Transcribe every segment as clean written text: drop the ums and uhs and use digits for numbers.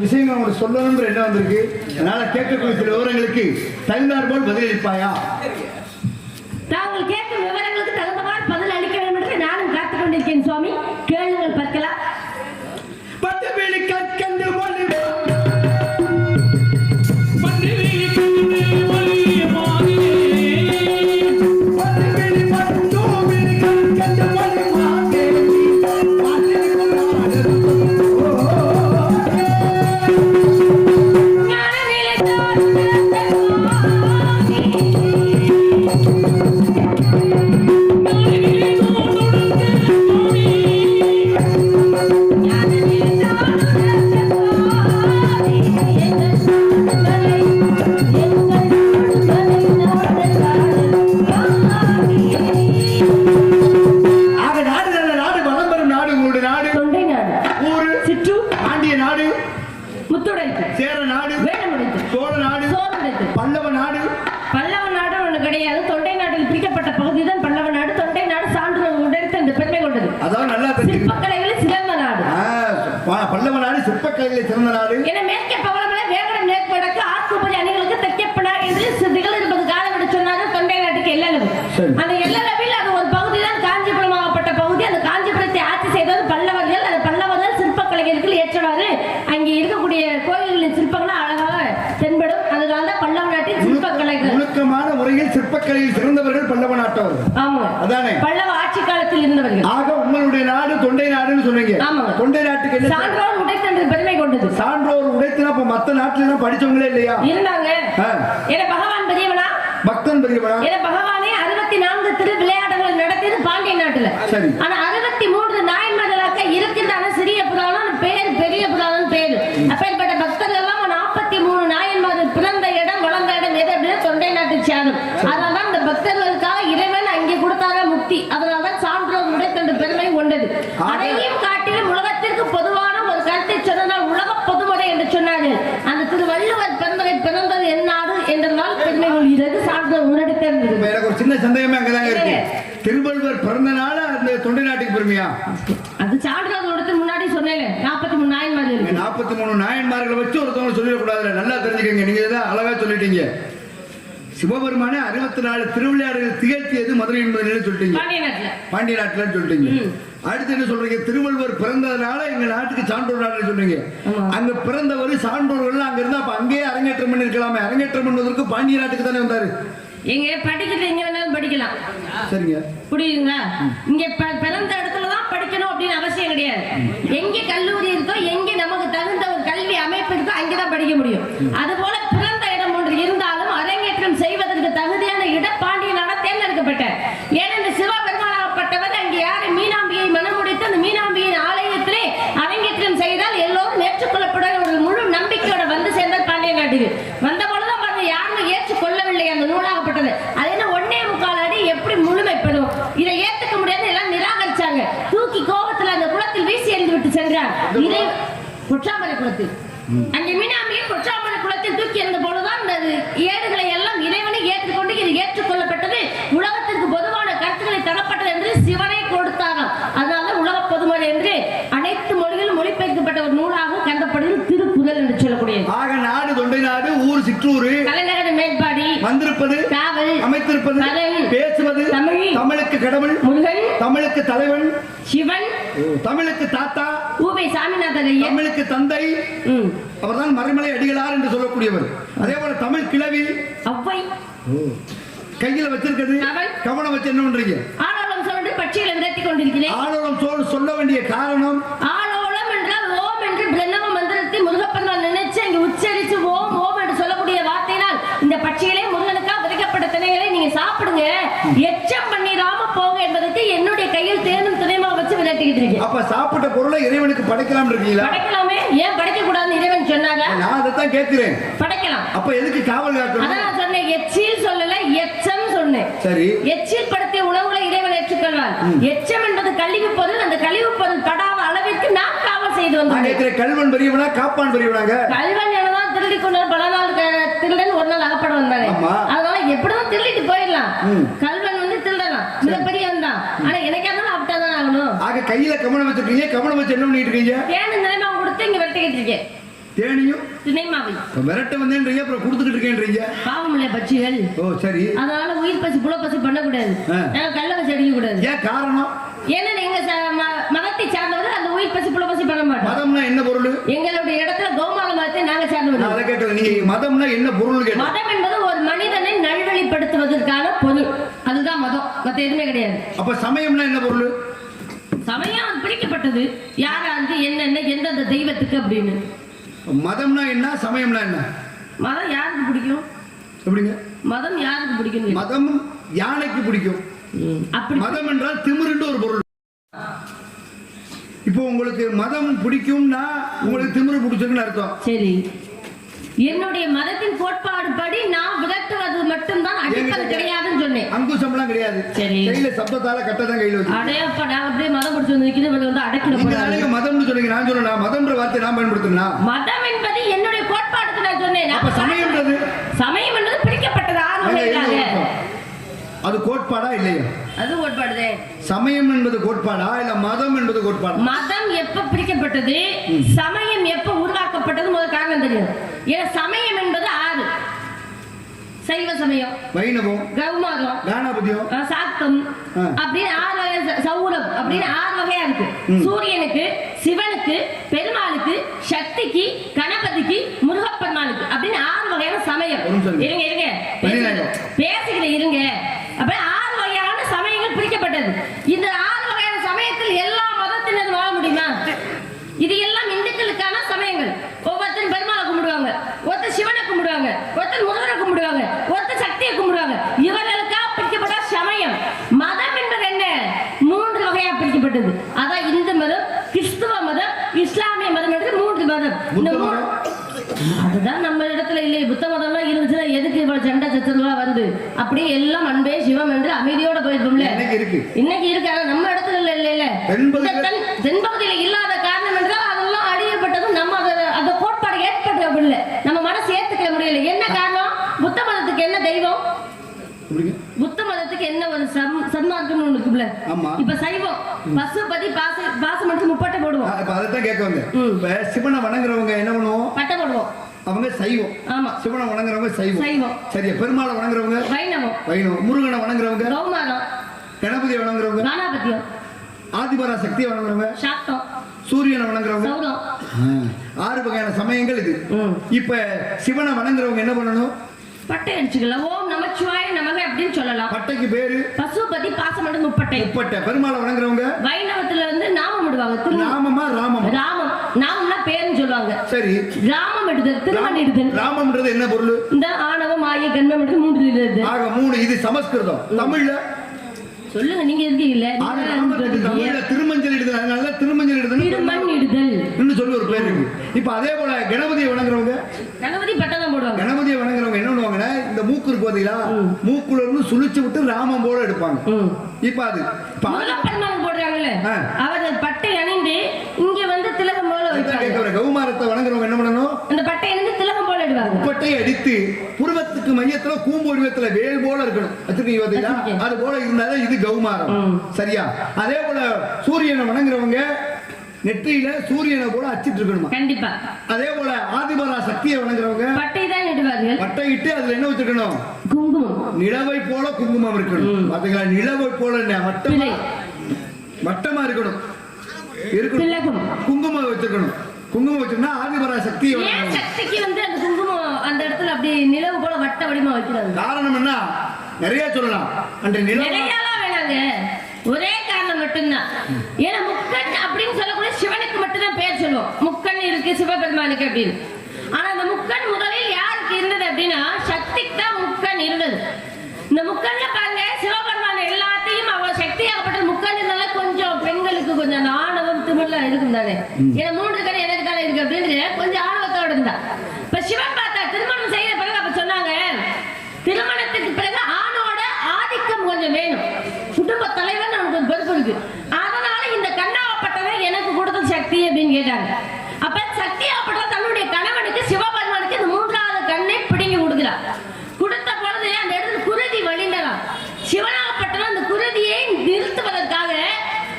விஷயங்கள் உங்களுக்கு சொல்லணும்ன்ற எண்ணம் வந்திருக்கு. அதனால கேட்கக்கூடிய சில விவரங்களுக்கு தகுந்தார் போல் பதிலளிப்பாயா? தாங்கள் கேட்கும் விவரங்களுக்கு தகுந்தவாறு பதில் அளிக்க வேண்டும் என்று நானும் காத்துக் கொண்டிருக்கேன் சுவாமி. கேளுங்கள் பார்க்கலாம். பட்டுவேலி கற்கண்டு பல்லவ நாடு சிற்பக்கலைகளை சிறந்த நாடு என மேற்கே பவளமலை வேகடம் மேற்படக்கு ஆக்குபதி அணிகளுக்கு தைக்கப்படா என்று திகழ் இருப்பது காலம் என்று சொன்னாரு. தொண்டை நாட்டுக்கு எல்லளவு. அந்த எல்லளவில் அது ஒரு பகுதி தான் காஞ்சிபுரமாகப்பட்ட பகுதி. அந்த காஞ்சிபுரத்தை ஆட்சி செய்தது பல்லவர்கள். அந்த பல்லவர்கள் சிற்பக்கலைகளுக்கு ஏற்றவாறு அங்கே இருக்கக்கூடிய கோயில்களின் சிற்பங்களும் அழகாக தென்படும். அதனால தான் பல்லவ நாட்டின் சிற்பக்கலைகள் நுணுக்கமான முறையில் சிற்பக்கலையில் சிறந்தவர்கள் பல்லவ நாட்டவர்கள். ஆமா, அதானே பல்லவ ஆட்சி காலத்தில் இருந்தவர்கள். ஆக உங்களுடைய நாடு தொண்டை நாடுன்னு சொன்னீங்க. ஆமா, தொண்டை நாட்டுக்கு என்ன சான்றோர் உடைத்தென்று பெருமை கொண்டது. சான்றோர் உடைத்துனா அப்ப மத்த நாட்டுல எல்லாம் படிச்சவங்களே இல்லையா? இருந்தாங்க. ஏன்னா பகவான் பெரியவனா, பக்தன் பெரியவனா? ஏன்னா பகவானே 64 திரு விளையாட்டுகளை நடத்தியது பாண்டிய நாட்டுல. ஆனா 63 நாயன்மார்களாக இருக்கின்றன. சிறிய புராணம் பேர், பெரிய புராணம் பேரு. அப்பேற்பட்ட பக்தர்கள் எல்லாம் 43 நாயன்மார்கள் பிறந்த இடம் வளர்ந்த இடம் எது அப்படின்னு தொண்டை நாட்டு சேரும். அதனால்தான் இந்த பக்தர்களுக்காக இறைவன் அங்கே கொடுத்தாங்க முக்தி. அதனால்தான் சான்றோர் உடைத்தென்று பெருமை கொண்டது. அதையும் காட்டிலும் உலகத்திற்கு பொதுவான ஒரு கருத்தை சொன்னால் உலக பொதுமுறை என்று சொன்னார்கள். அந்த திருவள்ளுவர் பிறந்தது என்னாடு என்றால் பெருமை கொள்கிறது. சான்றோர் உடைத்தென்று. எனக்கு ஒரு சின்ன சந்தேகமே அங்கதாங்க இருக்கு. திருவள்ளுவர் பிறந்தனால அந்த தொண்டை நாட்டுக்கு பெருமையா? அது சான்றோர் உடைத்து முன்னாடி சொன்னேன். 43 நாயன்மார்கள். 43 நாயன்மார்களை வச்சு ஒருத்தவங்க சொல்லிடக்கூடாது. நல்லா தெரிஞ்சுக்கங்க. நீங்க தான் அழகா சொல்லிட்டீங்க. சிவபெருமான 64 திருவிளையாடுகள் திகழ்த்தியது மதுரை என்பது சொல்லிட்டீங்க. பாண்டிய நாட்டுல சொல்லிட்டீங்க. அடுத்து என்ன சொல்றீங்க? திருவள்ளுவர் பிறந்ததுனால எங்க நாட்டுக்கு சான்றோர் நாடு சொல்றீங்க. அங்க பிறந்தவர் சான்றோர்கள் அங்க இருந்தா அப்ப அங்கேயே அரங்கேற்றம் பண்ணி இருக்கலாமே. அரங்கேற்றம் பண்ணுவதற்கு பாண்டிய நாட்டுக்கு தானே வந்தாரு. எங்க படிக்கிறது எங்க வேணாலும் படிக்கலாம். சரிங்க, புரியுதுங்களா? இங்க பிறந்த இடத்துலதான் படிக்கணும் அப்படின்னு அவசியம் கிடையாது. எங்க கல்லூரி இருக்கோ, எங்க நமக்கு தகுந்த ஒரு கல்வி அமைப்பு இருக்கோ அங்கதான் படிக்க முடியும். அது போல பிறந்த இடம் ஒன்று இருந்தாலும் அரங்கேற்றம் செய்வதற்கு தகுதியான இடம் பாண்டிய நாட தேர்ந்தெடுக்கப்பட்ட. ஏனென்று சிவபெருமானாகப்பட்டவர் அங்கே யாரை மீனாம்பியை மனமுடித்து அந்த மீனாம்பியின் ஆலயத்திலே அரங்கேற்றம் செய்தால் எல்லோரும் ஏற்றுக்கொள்ளப்பட ஒரு முழு நம்பிக்கையோட வந்து சேர்ந்தால் பாண்டிய நாட்டுக்கு வந்த பொழுதுதான் யாருமே ஏற்றுக்கொள்ளவில்லை. அந்த நூலாகப்பட்டது அது என்ன 1.25 அடி எப்படி முழுமைப்படும்? இதை ஏற்றுக்க முடியாது. எல்லாம் நிராகரிச்சாங்க. தூக்கி கோபத்தில் அந்த குளத்தில் வீசி எறிந்து விட்டு சென்றார். இதை பொற்றாமரை குளத்தில் அங்கே மீனாம்பியை பொற்றாமரை குளத்தில் தூக்கி எறிந்த பொழுதுதான் இந்த ஏடுகளை எல்லாம் இறைவனை ஏற்றுக்கொண்டு இது ஏற்றுக்கொள்ளப்பட்டது. உலகத்திற்கு பொதுவான கருத்துக்களை தரப்பட்டது என்று சிவனை கொடுத்தாராம். அதனால உலக பொதுமொழி என்று அனைத்து மொழிகளும் மொழிபெயர்க்கப்பட்ட ஒரு நூலாக கருதப்படுகிறது திருக்குறள் என்று சொல்லக்கூடியது. ஆக நாடு தொண்டை நாடு, ஊர் சிற்றூர், தலைநகர் மேற்பாடி, வந்திருப்பது காவல், அமைத்திருப்பது, பேசுவது தமிழ், தமிழுக்கு கடவுள் முருகன், தமிழுக்கு தலைவன் சிவன், தமிழுக்கு தாத்தா ஊவை சாமிநாதன் ஐயர், தமிழுக்கு தந்தை அவர்தான் மறைமலை அடிகளார் என்று சொல்லக்கூடியவர். அதே போல தமிழ் கிழவி ஔவை கையில வச்சிருக்கிறது கவனம் வச்சு என்ன பண்றீங்க? ஆலோலம் சொல்லிட்டு பட்சிகளை விரட்டி கொண்டிருக்கிறேன். ஆலோலம் சொல்ல வேண்டிய காரணம், ஆலோலம் என்றால் ஓம் என்று பிரணவ மந்திரத்தை முருகப்பெருமான் நினைச்சு அங்கு உச்சரிச்சு ஓம் ஓம் என்று சொல்லக்கூடிய வார்த்தையினால் இந்த பட்சிகளே முருகனுக்காக விதைக்கப்பட்ட திணைகளை நீங்க சாப்பிடுங்க, எச்சம் பண்ணிராம போங்க என்பதற்கு என்னுடைய கையில் தேனும் துணைமா வச்சு விரட்டிக்கிட்டு இருக்கேன். அப்ப சாப்பிட்ட பொருளை இறைவனுக்கு படைக்கலாம் இருக்கீங்களா? படைக்கலாமே, ஏன் படைக்க கூடாதுன்னு இறைவன் சொன்னாங்க. நான் அதைத்தான் கேட்கிறேன். படைக்கலாம். அப்ப எதுக்கு காவல் காக்கணும்? அதான் சொன்னேன். எச்சில் சொல்லல, எச்சம் சொன்னேன். சரி, எச்சில் படுத்திய உணவுகளை இறைவன் ஏற்றுக்கொள்வார். எச்சம் என்பது கழிவு பொருள். அந்த கழிவு பொருள் படாத அளவிற்கு நான் காவல் செய்து வந்தேன். கல்வன் பெரியவனா காப்பான் பெரியவனாங்க? கல்வன் என்னதான் திருடி கொண்டு பல நாள் திருடன் ஒரு நாள் அகப்பட வந்தாரு. அதனால எப்படிதான் திருடிட்டு போயிடலாம். கல்வன் வந்து திருடலாம், மிகப்பெரியவன் தான். ஆனா எனக்கு இருந்தாலும் அப்படிதான் ஆகணும். ஆக கையில கவனம் வச்சிருக்கீங்க. கவனம் வச்சு என்ன பண்ணிட்டு இருக்கீங்க? ஏன்னு நிலைமை கொடுத்து இங்க வெட்டிக்கிட்டு இருக்கேன். தேனியும் திணைமாவையும் விரட்ட வந்தேன்றீங்க, அப்புறம் கொடுத்துக்கிட்டு இருக்கேன்றீங்க. பாவம் இல்லையா பட்சிகள்? ஓ சரி. அதனால உயிர் பசி புல பசி பண்ணக்கூடாது, கள்ள பசி அடிக்க கூடாது. ஏன் காரணம்? ஏன்னா எங்க மதத்தை சார்ந்தவர் அந்த உயிர் பசி புல பசி பண்ண மாட்டோம். மதம்னா என்ன பொருள்? எங்களுடைய இடத்துல கௌமார மதத்தை நாங்க சார்ந்தவர். அதை கேட்டது நீங்க மதம்னா என்ன பொருள் கேட்டது? மதம் என்பது ஒரு மனிதனை நல்வழிப்படுத்துவதற்கான பொருள், அதுதான் மதம், மத்த எதுவுமே கிடையாது. அப்ப சமயம்னா என்ன பொருள்? சமயம் பிரிக்கப்பட்டது, யாராருக்கு என்னென்ன எந்தெந்த தெய்வத்துக்கு அப்படின்னு. மதம்னா என்ன, சமயம்னா என்ன? மதம் யாருக்கு பிடிக்கும்? எப்படிங்க மதம் யாருக்கு பிடிக்கும்? மதம் யானைக்கு பிடிக்கும். அப்படி மதம் என்றால் திமிருன்னு ஒரு பொருள். இப்போ உங்களுக்கு மதம் பிடிக்கும்னா உங்களுக்கு திமிரு பிடிச்சிருக்குன்னு அர்த்தம். சரி, என்னுடைய மதத்தின் கோட்பாடு படி நான் விரட்டுவது மட்டும்தான், அடிப்பது கிடையாதுன்னு சொன்னேன். அங்குசம்லாம் கிடையாது. சரி, கையில சப்தத்தால கட்டதான் கையில வச்சு அடையப்பா நான் அப்படியே மதம் பிடிச்சு வந்து நிக்கிறது வந்து அடைக்கணும். மதம்னு சொல்லுங்க, நான் சொல்லணும் மதம்ன்ற வார்த்தை நான் பயன்படுத்தினா. மதம் என்பது என்னுடைய கோட்பாடுக்கு நான் சொன்னேன். அப்ப சமயம்ன்றது? சமயம் என்பது பிரிக்கப்பட்டது ஆறு. அது கோட்பாடா இல்லையா? அது கோட்பாடுதே. சமயம் என்பது கோட்பாடா இல்ல மதம் என்பது கோட்பாடா? மதம் எப்ப பிரிக்கப்பட்டது, சமயம் எப்ப உருவாக்கப்பட்டது முதல் காரணம் தெரியும். ஏன்னா சமயம் என்பது ஆறு: சைவ சமயம், வைணவம், கௌமாரம், கானாபதியம், சாத்தம் அப்படின்னு 6 வகை, சௌரம் அப்படின்னு 6 வகையா இருக்கு. சூரியனுக்கு, சிவனுக்கு, பெருமாளுக்கு, சக்திக்கு, கணபதிக்கு, முருகப்பெருமாளுக்கு அப்படின்னு 6 வகையான சமயம். இருங்க இருங்க பேசிக்கிட்டு இருங்க. அப்ப 6 வகையான சமயங்கள் பிரிக்கப்பட்டது. இந்த 6 வகையான சமயத்தில் எல்லா மதத்தினரும் வாழ முடியுமா? இது எல்லாம் இந்துக்களுக்கான சமயங்கள். ஒவ்வொருத்தரும் பெருமாளை கும்பிடுவாங்க, ஒருத்தர் சிவனை கும்பிடுவாங்க, ஒருத்தர் முருகனை கும்பிடுவாங்க, ஒருத்தர் சக்தியை கும்பிடுவாங்க. இவர்களுக்காக பிரிக்கப்பட்ட சமயம். மதம் என்பது என்ன? 3 வகையா பிரிக்கப்பட்டது. அதான் இந்து மதம், கிறிஸ்துவ மதம், இஸ்லாமிய மதம் என்று 3 மதம். அதுதான் நம்ம இடத்துல இல்லை. புத்த மதம்லாம் இருந்துச்சுன்னா எதுக்கு இவ்வளவு சண்டை சச்சரவுலாம் வந்து? அப்படியே எல்லாம் அன்பே சிவம் என்று அமைதியோட போயிருப்போம்ல. இன்னைக்கு இருக்கு, நம்ம இடத்துல இல்ல. தென்பகுதியில இல்லாத காரணம் என்றால் அதெல்லாம் அழியப்பட்டதும் நம்ம அந்த கோட்பாடு ஏற்பட்டு இல்லை, நம்ம மனசு ஏத்துக்க முடியல. என்ன காரணம்? புத்த மதத்துக்கு என்ன தெய்வம்? புத்த மதத்துக்கு என்ன ஒரு சன்மார்க்கம் இருக்குல்ல. இப்ப சைவம் பசுபதி பாசம் எடுத்து முப்பட்டை போடுவோம். அதான் கேட்க வந்தேன். சிவனை வணங்குறவங்க என்ன பண்ணுவோம்? பட்டை போடுவோம். அவங்க சைவம். ஆமா, சிவனை வணங்குறவங்க சைவம். சரியா. பெருமாளை வணங்குறவங்க வைணவம். முருகனை வணங்குறவங்க கௌமாரம். கணபதியை வணங்குறவங்க கானாபதியம். ஆதிபரா சக்தியை வணங்குறவங்க சாக்தம். சூரியனை வணங்குறவங்க சௌரம். 6 வகையான சமயங்கள் இது. இப்ப சிவனை வணங்குறவங்க என்ன பண்ணணும்? பட்டை அடிச்சுக்கலாம். ஓம் நமச்சிவாய நமக அப்படின்னு சொல்லலாம். பட்டைக்கு பேரு பசுபதி பாசம் எடுத்து முப்பட்டை. பெருமாளை வணங்குறவங்க வைணவத்துல வந்து நாமம் இடுவாங்க. நாமமா ராமம்? ராமம். நாமம்னா பேருன்னு சொல்லுவாங்க. சரி. ராமம் எடுத்தல், திருமணம் எடுத்தல். ராமம்ன்றது என்ன பொருள்? இந்த ஆணவம் ஆகிய கண்மம் எடுத்து 3 இடுறது. ஆக 3. இது சமஸ்கிருதம். தமிழ்ல சொல்லுங்க, நீங்க இருக்கீங்கல்ல. தமிழ்ல திருமஞ்சள் இடுதல். அதனால திருமஞ்சள் இடுதல், திருமண் இடுதல் இன்னும் சொல்லி ஒரு பேர் இருக்கு. இப்ப அதே போல கணபதியை வணங்குறவங்க கணபதி பட்டதான் போடுவாங்க. கணபதியை வணங்குறவங்க என்ன பண்ணுவாங்கன்னா, இந்த மூக்கு இருக்கு பாத்தீங்களா, மூக்குல இருந்து சுழிச்சு விட்டு ராமம் போல எடுப்பாங்க. இப்ப அது முருகப்பெருமாள் போடுறாங்கல்ல, அவர் பட்டை அணிந்து இங்க வந்து திலகம் போல வைப்பாங்க. கௌமாரத்தை வணங்குறவங்க என்ன பண்ணணும்? அந்த பட்டை அணிந்து திலகம் போல எடுவாங்க. பட்டையை அடித்து புருவத்துக்கு மையத்துல கூம்பு வடிவத்துல வேல் போல இருக்கணும். அது போல இருந்தாலும் இது கௌமாரம். சரியா. அதே போல சூரியனை வணங்குறவங்க நெற்றியில சூரியனை போல அச்சிட்டு இருக்கணும். கண்டிப்பா. அதே போல ஆதிபரா சக்தியை வணங்குறவங்க பட்டை தான் இடுவார்கள். பட்டை இட்டு அதுல என்ன வச்சிருக்கணும்? குங்குமம். நிலவை போல குங்குமம் இருக்கணும். பாத்தீங்களா? நிலவை போல வட்டமா இருக்கணும். குங்குமம் வச்சிருக்கணும். குங்குமம் வச்சிருந்தா ஆதிபரா சக்தியை சக்திக்கு வந்து அந்த குங்குமம் அந்த இடத்துல அப்படி நிலவு போல வட்ட வடிவமா வைக்கிறாங்க. காரணம் என்ன? நிறைய சொல்லலாம். அந்த நிலவெல்லாம் வேணாங்க, ஒரே காரணம் மட்டும்தான். ஏன்னா முக்கண் அப்படின்னு சொல்லக்கூடிய சிவனுக்கு மட்டும்தான் பேர் சொல்லுவோம். முக்கண் இருக்கு சிவபெருமானுக்கு அப்படின்னு. ஆனா அந்த முக்கண் முதலில் யாருக்கு இருந்தது அப்படின்னா சக்திக்கு தான் முக்கண் இருந்தது. இந்த முக்கண்ல பாருங்க, சிவபெருமான் எல்லாத்தையும் அவ சக்தியாகப்பட்ட முக்கண் இருந்தாலும் கொஞ்சம் பெண்களுக்கு கொஞ்சம் ஆணவம் திமிர்லாம் இருக்கும் தானே. ஏன்னா 3 கண் எனக்கு தானே இருக்கு அப்படின்னு கொஞ்சம் ஆணவத்தோடு இருந்தா. இப்ப சிவன் பார்த்தா திருமணம் செய்த பிறகு அப்ப சொன்னாங்க, திருமணத்துக்கு பிறகு ஆணோட ஆதிக்கம் கொஞ்சம் வேணும், குடும்ப தலைவர் நமக்கு பொறுப்பு இருக்கு. அதனால இந்த கண்ணாகப்பட்டவர் எனக்கு கொடுத்த சக்தி அப்படின்னு கேட்டாங்க. அப்ப சக்தியாகப்பட்டவர் தன்னுடைய கணவனுக்கு சிவபெருமானுக்கு இந்த 3வது கண்ணை பிடிங்கி கொடுக்கிறார். கொடுத்த பொழுது அந்த இடத்துல குருதி வழிந்தலாம். சிவனாகப்பட்டவர் அந்த குருதியை நிறுத்துவதற்காக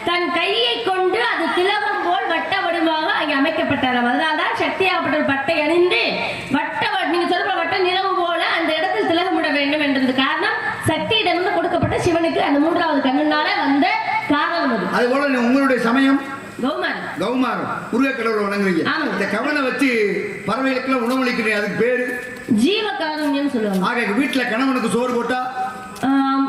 தன் கையை கொண்டு அது திலகம் போல் வட்ட வடிவமாக அங்கே அமைக்கப்பட்டார். அதனால்தான் சக்தியாகப்பட்டவர் பட்ட சமயம் கௌமாரம் முருக கடவுளை வணங்குறீங்க. ஆமா. இந்த கவனை வச்சு பறவைகளுக்கெல்லாம் உணவளிக்கிறீங்க, அதுக்கு பேரு ஜீவகாருண்யம் சொல்லுவாங்க. ஆக வீட்டுல கணவனுக்கு சோறு போட்டா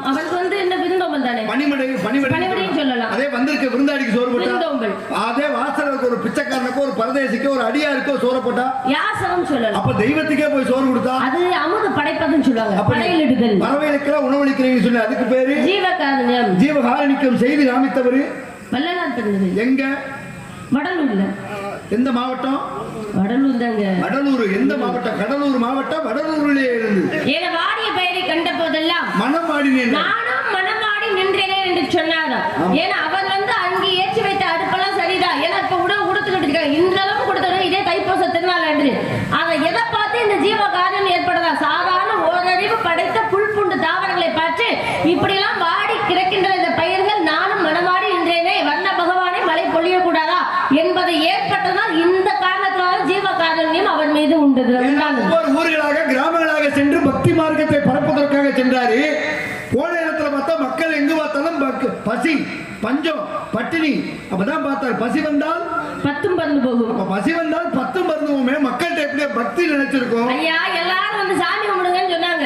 அவருக்கு வந்து என்ன விருந்தோம்பல் தானே, பணிவிடைன்னு சொல்லலாம். அதே வந்திருக்க விருந்தாடிக்கு சோறு போட்டா விருந்தோம்பல். அதே வாசலுக்கு ஒரு பிச்சைக்காரனுக்கோ ஒரு பரதேசிக்கோ ஒரு அடியாருக்கோ சோறு போட்டா யாசகம் சொல்லலாம். அப்ப தெய்வத்துக்கே போய் சோறு கொடுத்தா அது அமுது படைப்பதுன்னு சொல்லுவாங்க. படையிலிடுதல். பறவைகளுக்கெல்லாம் உணவளிக்கிறீங்கன்னு சொல்லி அதுக்கு பேரு ஜீவகாருண்யம். ஜீவகாருண்யம் செய்து காமித்தவர் வள்ளலார் பெருந்தகை. எங்க? வடலூர்ல. எந்த மாவட்டம்? வடலூர் தாங்க. வடலூர் எந்த மாவட்டம்? கடலூர் மாவட்டம். வடலூரிலே இருந்து ஏக வாடிய பெயரை கண்ட போதெல்லாம் மனம் மாடினேன், நானும் மனமாடி நின்றேனே என்று சொன்னாராம். ஏன்னா அவர் வந்து அங்கே ஏற்றி வைத்த அடுப்பெல்லாம் சரிதான். ஏன்னா இப்ப உணவு கொடுத்துக்கிட்டு இருக்காங்க. இன்றளவும் கொடுத்தவங்க இதே தைப்பூச திருநாள் அன்று அதை எதை பார்த்து இந்த ஜீவகாரியம் ஏற்படுதா? சாதாரண ஓரறிவு படைத்த புல் பூண்டு தாவரங்களை பார்த்து இப்படி எல்லாம் வாடி கிடக்கின்ற இந்த பயிர்கள் நானும் மனமாடி நின்றேனே, வண்ண பகவானை மழை பொழியக்கூடாதா என்பதை ஏற்பட்டதால் இந்த காரணத்தினால ஜீவகாருண்யம் அவர் மீது உண்டு. ஒவ்வொரு ஊர்களாக கிராமங்களாக சென்று பக்தி மார்க்கத்தை பரப்புவதற்காக சென்றாரு. போன இடத்துல பார்த்தா மக்கள் எங்கு பார்த்தாலும் பசி, பஞ்சம், பட்டினி. அப்பதான் பார்த்தார் பசி வந்தால் 10 பறந்து போகும். அப்ப பசி வந்தால் 10 பறந்து போகுமே. மக்கள்கிட்ட எப்படி பக்தி நினைச்சிருக்கோம். ஐயா எல்லாரும் வந்து சாமி கும்பிடுங்கன்னு சொன்னாங்க.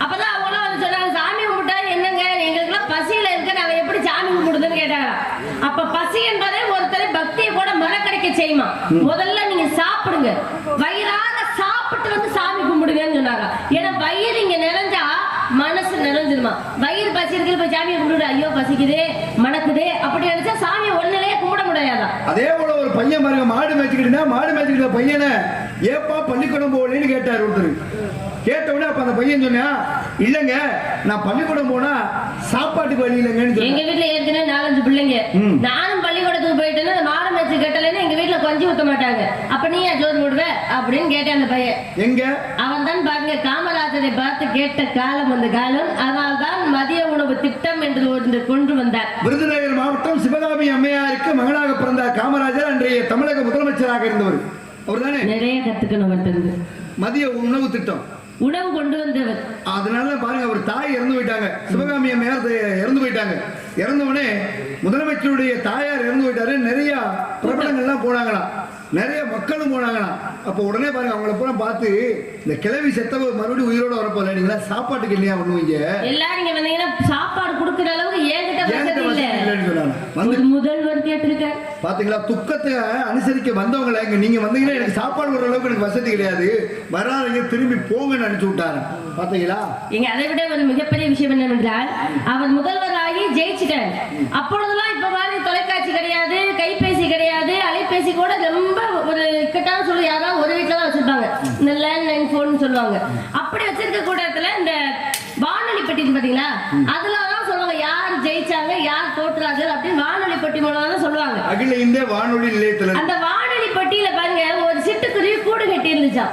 அப்பதான் அவங்களும் வந்து சொன்னாங்க, சாமி கும்பிட்டா என்னங்க எங்களுக்கு எல்லாம் பசியில இருக்க நாங்க எப்படி சாமி கும்பிடுதுன்னு கேட்டாங்க. அப்ப பசி என்பதே ஒருத்தரை பக்தியை கூட மனக்கடைக்க செய்யுமா. முதல்ல நீங்க சாப்பிடுங்க, வயிறார சாப்பிட்டு வந்து சாமி கும்பிடுங்கன்னு சொன்னாங்க. ஏன்னா வயிறு இங்க நிறைஞ்சா மனசு நிறைஞ்சிருமா. வயிறு பசி இருக்கு போய் சாமியை கும்பிடு, ஐயோ பசிக்குதே மணக்குதே அப்படி நினைச்சா சாமியை ஒன்னிலேயே கும்பிட முடியாதான். அதே போல ஒரு பையன் பாருங்க, மாடு மேய்ச்சிக்கிட்டா மாடு மேய்ச்சிக்கிட்ட பையனை ஏப்பா பள்ளிக்கூடம் போகலன்னு கேட்டார் ஒருத்தர். கேட்டவுடனே அப்ப அந்த பையன் சொன்னா, இல்லங்க நான் பள்ளிக்கூடம் போனா சாப்பாட்டுக்கு வழி இல்லைங்கன்னு. எங்க வீட்டுல ஏற்கனவே 4-5 பிள்ளைங்க. நானும் பள்ளிக்கூடத்துக்கு போயிட்டேன்னா மாடு மேய்ச்சி கேட்டலன்னு எங்க வீட்டுல கொஞ்சம் ஊத்த மாட்டாங்க. அப்ப நீ ஜோறு போடுவ அப்படின்னு கேட்டேன் அந்த பையன். எங்க? அவன் தான் பாருங்க காமராஜரை பார்த்து கேட்ட காலம் அந்த காலம். அதனால்தான் மதிய உணவு திட்டம் என்று ஒன்று கொண்டு வந்தார். விருதுநகர் மாவட்டம் சிவகாமி அம்மையாருக்கு மகனாக பிறந்தார் காமராஜர். அன்றைய தமிழக முதலமைச்சராக இருந்தவர் அவர் தானே. நிறைய கத்துக்கணும் அவர்கிட்ட. மதிய உணவு திட்டம் உணவு கொண்டு வந்தவர். அதனால பாருங்க அவர் தாய் இறந்து போயிட்டாங்க. சிவகாமி அம்மையார் இறந்து போயிட்டாங்க. இறந்தவனே முதலமைச்சருடைய தாயார் இறந்து போயிட்டாரு. நிறைய பிரபலங்கள்லாம் போனாங்களாம், நிறைய மக்களும் போனாங்களாம். அப்ப உடனே பாருங்க அவங்கள பூரா பார்த்து, இந்த கிழவி செத்தவ மறுபடியும் உயிரோட வரப்போல, நீங்களா சாப்பாட்டுக்கு இல்லையா பண்ணுவீங்க? எல்லாரும் இங்க வந்தீங்கன்னா சாப்பாடு கொடுக்குற அளவுக்கு ஏகிட்ட முதல்வர் கேட்டிருக்க பாத்தீங்களா. துக்கத்தை அனுசரிக்க வந்தவங்களை இங்க நீங்க வந்தீங்கன்னா எனக்கு சாப்பாடு போடுற அளவுக்கு எனக்கு வசதி கிடையாது, வராதீங்க திரும்பி போங்கன்னு அனுப்பிச்சு விட்டாரு. பாத்தீங்களா. இங்க அதை விட ஒரு மிகப்பெரிய விஷயம் என்னவென்றால் அவர் முதல்வராகி ஜெயிச்சுட்டார். அப்பொழுதெல்லாம் இப்ப மாதிரி தொலைக்காட்சி கிடையாது, கைபேசி கிடையாது, அலைபேசி கூட ரொம்ப ஒரு இக்கட்டான சொல்லி யாராவது ஒரு வீட்டுல தான் வச்சிருப்பாங்க. இந்த லேண்ட்லைன் போன் சொல்லுவாங்க. அப்படி வச்சிருக்க கூட்டத்துல இந்த வானொலி பெட்டி பாத்தீங்களா, அதுலதான் சொல்லுவாங்க யார் ஜெயிச்சாங்க யார் தோற்றார்கள் அப்படின்னு வானொலி பெட்டி மூலம் தான் சொல்லுவாங்க. அகில இந்திய வானொலி நிலையத்துல அந்த வானொலி பெட்டியில பாருங்க ஒரு சிட்டுக்குருவி கூடு கட்டி இருந்துச்சா.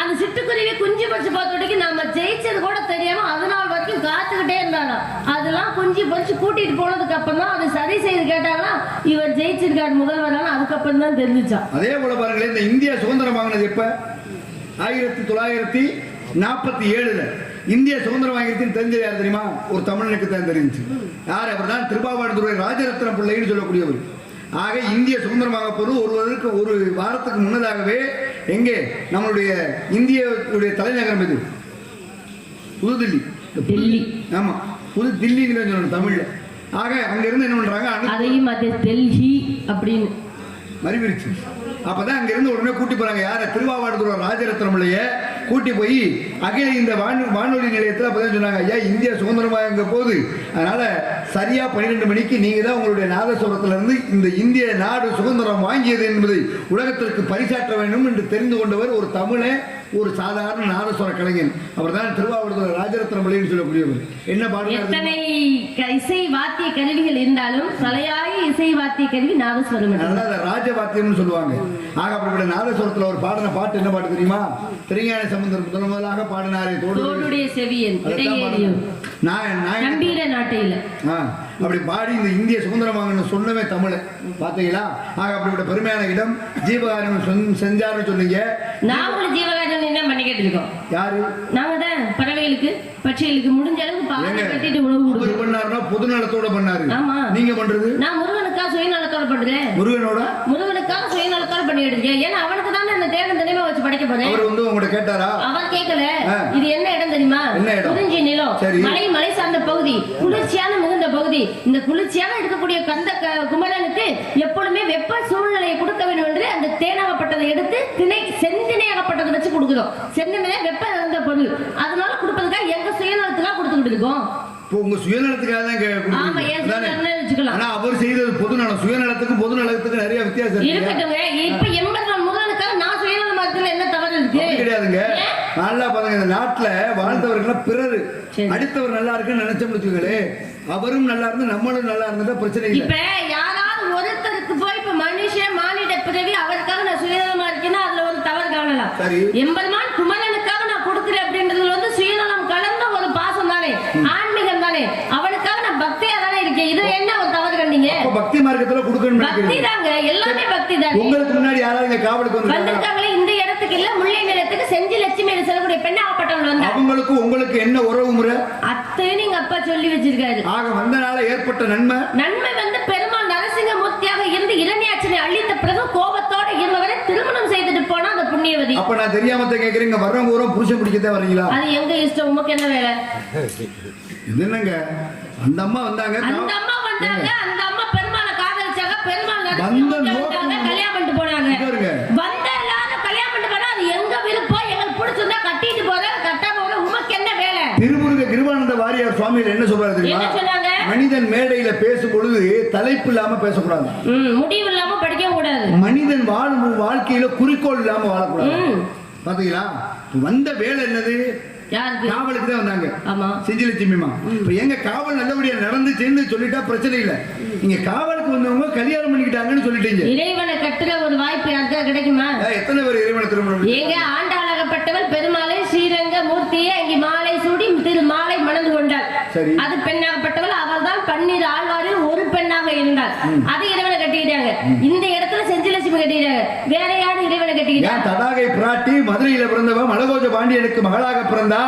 அந்த சிட்டுக்குருவி குஞ்சு பறிச்சு பார்த்தோடைக்கு நம்ம ஜெயிச்சது கூட தெரியாம அதனால வரைக்கும் காத்துக்கிட்டே இருந்தாங்க. அதெல்லாம் குஞ்சு பறிச்சு கூட்டிட்டு போனதுக்கு அப்புறம் தான் அது சரி செய்து கேட்டாங்கன்னா இவர் ஜெயிச்சிருக்காரு முதல்வரான, அதுக்கப்புறம் தான் தெரிஞ்சுச்சா. அதே போல பாருங்களேன், இந்த இந்தியா சுதந்திரம் வாங்கினது எப்ப? 1947 இந்திய சுதந்திரம் வாங்கிருச்சுன்னு தெரிஞ்சது யார் தெரியுமா? ஒரு தமிழனுக்கு தான் தெரிஞ்சு. யார்? அவர் தான் திருப்பாவடுதுறை ராஜரத்ன பிள்ளைன்னு சொல்லக்கூடியவர். ஆக இந்திய சுதந்திரம் வாங்க போது ஒரு வாரத்துக்கு முன்னதாகவே எங்கே நம்மளுடைய இந்திய தலைநகரம் இது புதுதில்லி. டெல்லி. ஆமா, புது தில்லிங்கிற சொல்லணும் தமிழ்ல. ஆக அங்க இருந்து என்ன பண்றாங்க, அதையும் டெல்லி அப்படின்னு மறுவிருச்சு. அப்பதான் அங்க இருந்து உடனே கூட்டி போறாங்க. யார? திருவாவடுதுறை ராஜரத்ன பிள்ளைய கூட்டி போய் அகில இந்த வானொலி நிலையத்தில் அப்பதான் சொன்னாங்க, ஐயா இந்தியா சுதந்திரமாக போது, அதனால சரியா 12 மணிக்கு நீங்க தான் உங்களுடைய நாதஸ்வரத்துல இருந்து இந்த இந்திய நாடு சுதந்திரம் வாங்கியது என்பதை உலகத்திற்கு பரிசாற்ற வேண்டும் என்று தெரிந்து கொண்டவர் ஒரு தமிழே, ஒரு சாதாரண நாதஸ்வர கலைஞன். அவர் தான் திருவாவடுதுறை ராஜரத்ன பிள்ளைன்னு சொல்லக்கூடியவர். என்ன பாடுறாரு? எத்தனை இசை வாத்திய கருவிகள் இருந்தாலும் தலையாய இசை வாத்திய கருவி நாதஸ்வரம். ராஜ வாத்தியம்னு சொல்லுவாங்க. ஆக அப்படிப்பட்ட நாதஸ்வரத்துல ஒரு பாடின பாட்டு என்ன பாட்டு தெரியுமா? திருஞான சம்பந்தர் முதல் முதலாக பாடினாரே தோடுடைய செவியன் நம்பீர நாட்டையில. அப்படி பாடி இந்த இந்திய சுதந்திரம் வாங்கணும் சொன்னவே தமிழ். பாத்தீங்களா. ஆக அப்படிப்பட்ட பெருமையான இடம் ஜீவகாரியம் செஞ்சாருன்னு சொன்னீங்க. நாங்களும் ஜீவகாரியம் என்ன பண்ணிக்கிட்டு இருக்கோம். யாரு? நாங்க தான் பறவைகளுக்கு கோழிகளுக்கு பட்சிகளுக்கு முடிஞ்ச அளவுக்கு பாலை கட்டிட்டு உணவு அவர் பண்ணாருன்னா பொது நலத்தோட பண்ணாரு. ஆமா நீங்க பண்றது நான் முருகனுக்காக சுயநலத்தோட பண்றேன். முருகனுக்காக சுயநலத்தோட பண்ணிட்டு இருக்கேன். ஏன்னா அவனுக்கு தானே இந்த தேவன் தினமே வச்சு படைக்க போறேன். அவர் வந்து உங்கள்ட்ட கேட்டாரா? அவர் கேட்கல. இது என்ன இடம் தெரியுமா? குறிஞ்சி நிலம், மலை சார்ந்த பகுதி, குளிர்ச்சியான மிகுந்த பகுதி. இந்த குளிர்ச்சியாக இருக்கக்கூடிய கந்த குமரனுக்கு எப்பொழுதுமே வெப்ப சூழ்நிலையை கொடுக்க வேண்டும் என்று அந்த தேனாகப்பட்டதை எடுத்து செந்தினையாகப்பட்டதை வச்சு கொடுக்குறோம். செந்தினை வெப்ப இருந்த பொருள், அதனால கொடுப்பதுக்காக எங்க சுயநலத்துக்காக கொடுத்துக்கிட்டு இருக்கோம். உங்க சுயநலத்துக்காக தான். ஆனா அவர் செய்தது பொது நலம். சுயநலத்துக்கு பொது நலத்துக்கு நிறைய வித்தியாசம் இருக்கட்டுங்க. இப்ப எண்பதாம் முதலுக்காக நான் சுயநலமா இருக்கிறது என்ன தவறு இருக்கு? கிடையாதுங்க. நல்லா பாருங்க, இந்த நாட்டுல வாழ்ந்தவர்கள் பிறர் அடுத்தவர் நல்லா இருக்குன்னு நினைச்ச முடிச்சுங்களே, அவரும் நல்லா இருந்து நம்மளும் நல்லா இருந்துட்டா பிரச்சனை இல்லை. இப்ப யாராவது ஒருத்தருக்கு போய் இப்ப மனுஷன் மானிட பிறவி அவருக்காக நான் சுயநலமா இருக்கேன்னா அதுல ஒரு தவறு காணலாம். 80 குமரனுக்காக நான் கொடுக்குறேன் அப்படின்றது வந்து சுயநலம் கலந்த ஒரு பாசம் தானே, ஆன்மீகம் தானே. அவனுக்காக நான் பக்தியா தானே இருக்கேன். இது என்ன ஒரு தவறு கண்டீங்க? பக்தி மார்க்கத்துல கொடுக்கணும். பக்தி தாங்க, எல்லாமே பக்தி தான். உங்களுக்கு முன்னாடி யாராவது காவலுக்கு வந்திருக்காங்களே இந்த இடத்துக்கு இல்ல, முல்லை நிலத்துக்கு செஞ்சி லட்சுமி சொல்லக்கூடிய பெண்ணாகப்பட்டவங்க வந்து அவங்களுக்கு உங்களுக்கு என்ன உறவு முறை அத்தை நீங்க அப்பா சொல்லி வச்சிருக்காரு. ஆக வந்தனால ஏற்பட்ட நன்மை வந்து பெருமாள் நரசிங்கமூர்த்தியாக இருந்து இரண்யாட்சனை அழித்த பிறகு கோபத்தோட இருந்தவரை திருமணம் செய்துட்டு போனா அந்த புண்ணியவதி. அப்ப நான் தெரியாம கேக்குறீங்க, வர்றவங்க ஊரம் புருஷன் பிடிக்கத்தான் வரீங்களா? அது எங்க இஷ்டம், உமக்கு என்ன வேலை? என்னங்க அந்த அம்மா வந்தாங்க, அந்த அம்மா பெருமாளை காதலிச்சாங்க, பெருமாள் கல்யாணம் பண்ணிட்டு போனாங்க. வந்த எல்லாரும் கல்யாணம் பண்ணிட்டு போனா அது எங்க விருப்பம், எங்களுக்கு பிடிச்சிருந்தா கட்டிட்டு போறேன், கட்டாம போற, உமக்கு என்ன வேலை? திருமுருக கிருபானந்த வாரியார் சுவாமிகள் என்ன சொல்றாரு தெரியுமா? மனிதன் மேடையில பேசும் பொழுது தலைப்பு இல்லாம பேசக்கூடாது, முடிவு இல்லாம படிக்க கூடாது, மனிதன் வாழும் வாழ்க்கையில குறிக்கோள் இல்லாம வாழக்கூடாது. பாத்தீங்களா? வந்த வேலை என்னது? காவலுக்கு தான் வந்தாங்க. செஞ்சிலட்சுமிமா எங்க காவல் நல்லபடியா நடந்துச்சுன்னு சொல்லிட்டா பிரச்சனை இல்ல. நீங்க காவலுக்கு வந்தவங்க கல்யாணம் பண்ணிக்கிட்டாங்கன்னு சொல்லிட்டீங்க. இறைவனை கட்டுற ஒரு வாய்ப்பு யாருக்கா கிடைக்குமா? எத்தனை பேர் இறைவனை திருமணம்? எங்க ஆண்டாளகப்பட்டவள் பெருமாளை ஸ்ரீரங்க மூர்த்தியை அங்கே மாலை சூடி திரு மாலை மணந்து கொண்டாள். அது பெண்ணாகப்பட்டவள், அவள் தான் 12 ஆழ்வாரில் ஒரு பெண்ணாக இருந்தாள். அது இறைவனை கட்டிக்கிட்டாங்க. இந்த இடத்துல செஞ்சிலட்சுமி கட்டிக்கிட்டாங்க. வேற யாரும் இறைவனை கட்டிக்கிட்டாங்க? தடாகை பிராட்டி மதுரையில பிறந்தவ மலகோஜ பாண்டியனுக்கு மகளாக பிறந்தா.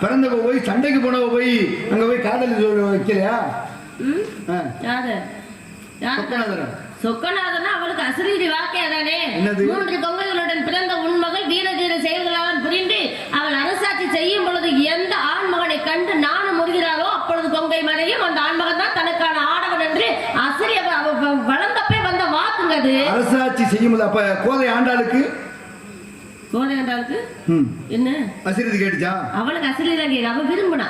பிறந்தவ போய் சண்டைக்கு போனவ போய் அங்க போய் காதலி வைக்கலையா? சொக்கநாதனா அவளுக்கு அசரீரி வாக்கியா தானே. 3 கொங்கைகளுடன் பிறந்த உன்மகள் வீரதீர செயல்களால் புரிந்து அவள் அரசாட்சி செய்யும் பொழுது எந்த ஆண்மகனை கண்டு நானும் முறுகிறாரோ அப்பொழுது கொங்கை மறையும். அந்த ஆண்மகன் தான் தனக்கான ஆடவன் என்று அசரி வளர்ந்தப்பே வந்த வாக்குங்க. அது அரசாட்சி செய்யும் போது அப்ப கோதை ஆண்டாளுக்கு என்ன அசரீரி கேட்டுச்சா? அவளுக்கு அசரீரி கேட்க அவ விரும்பினா,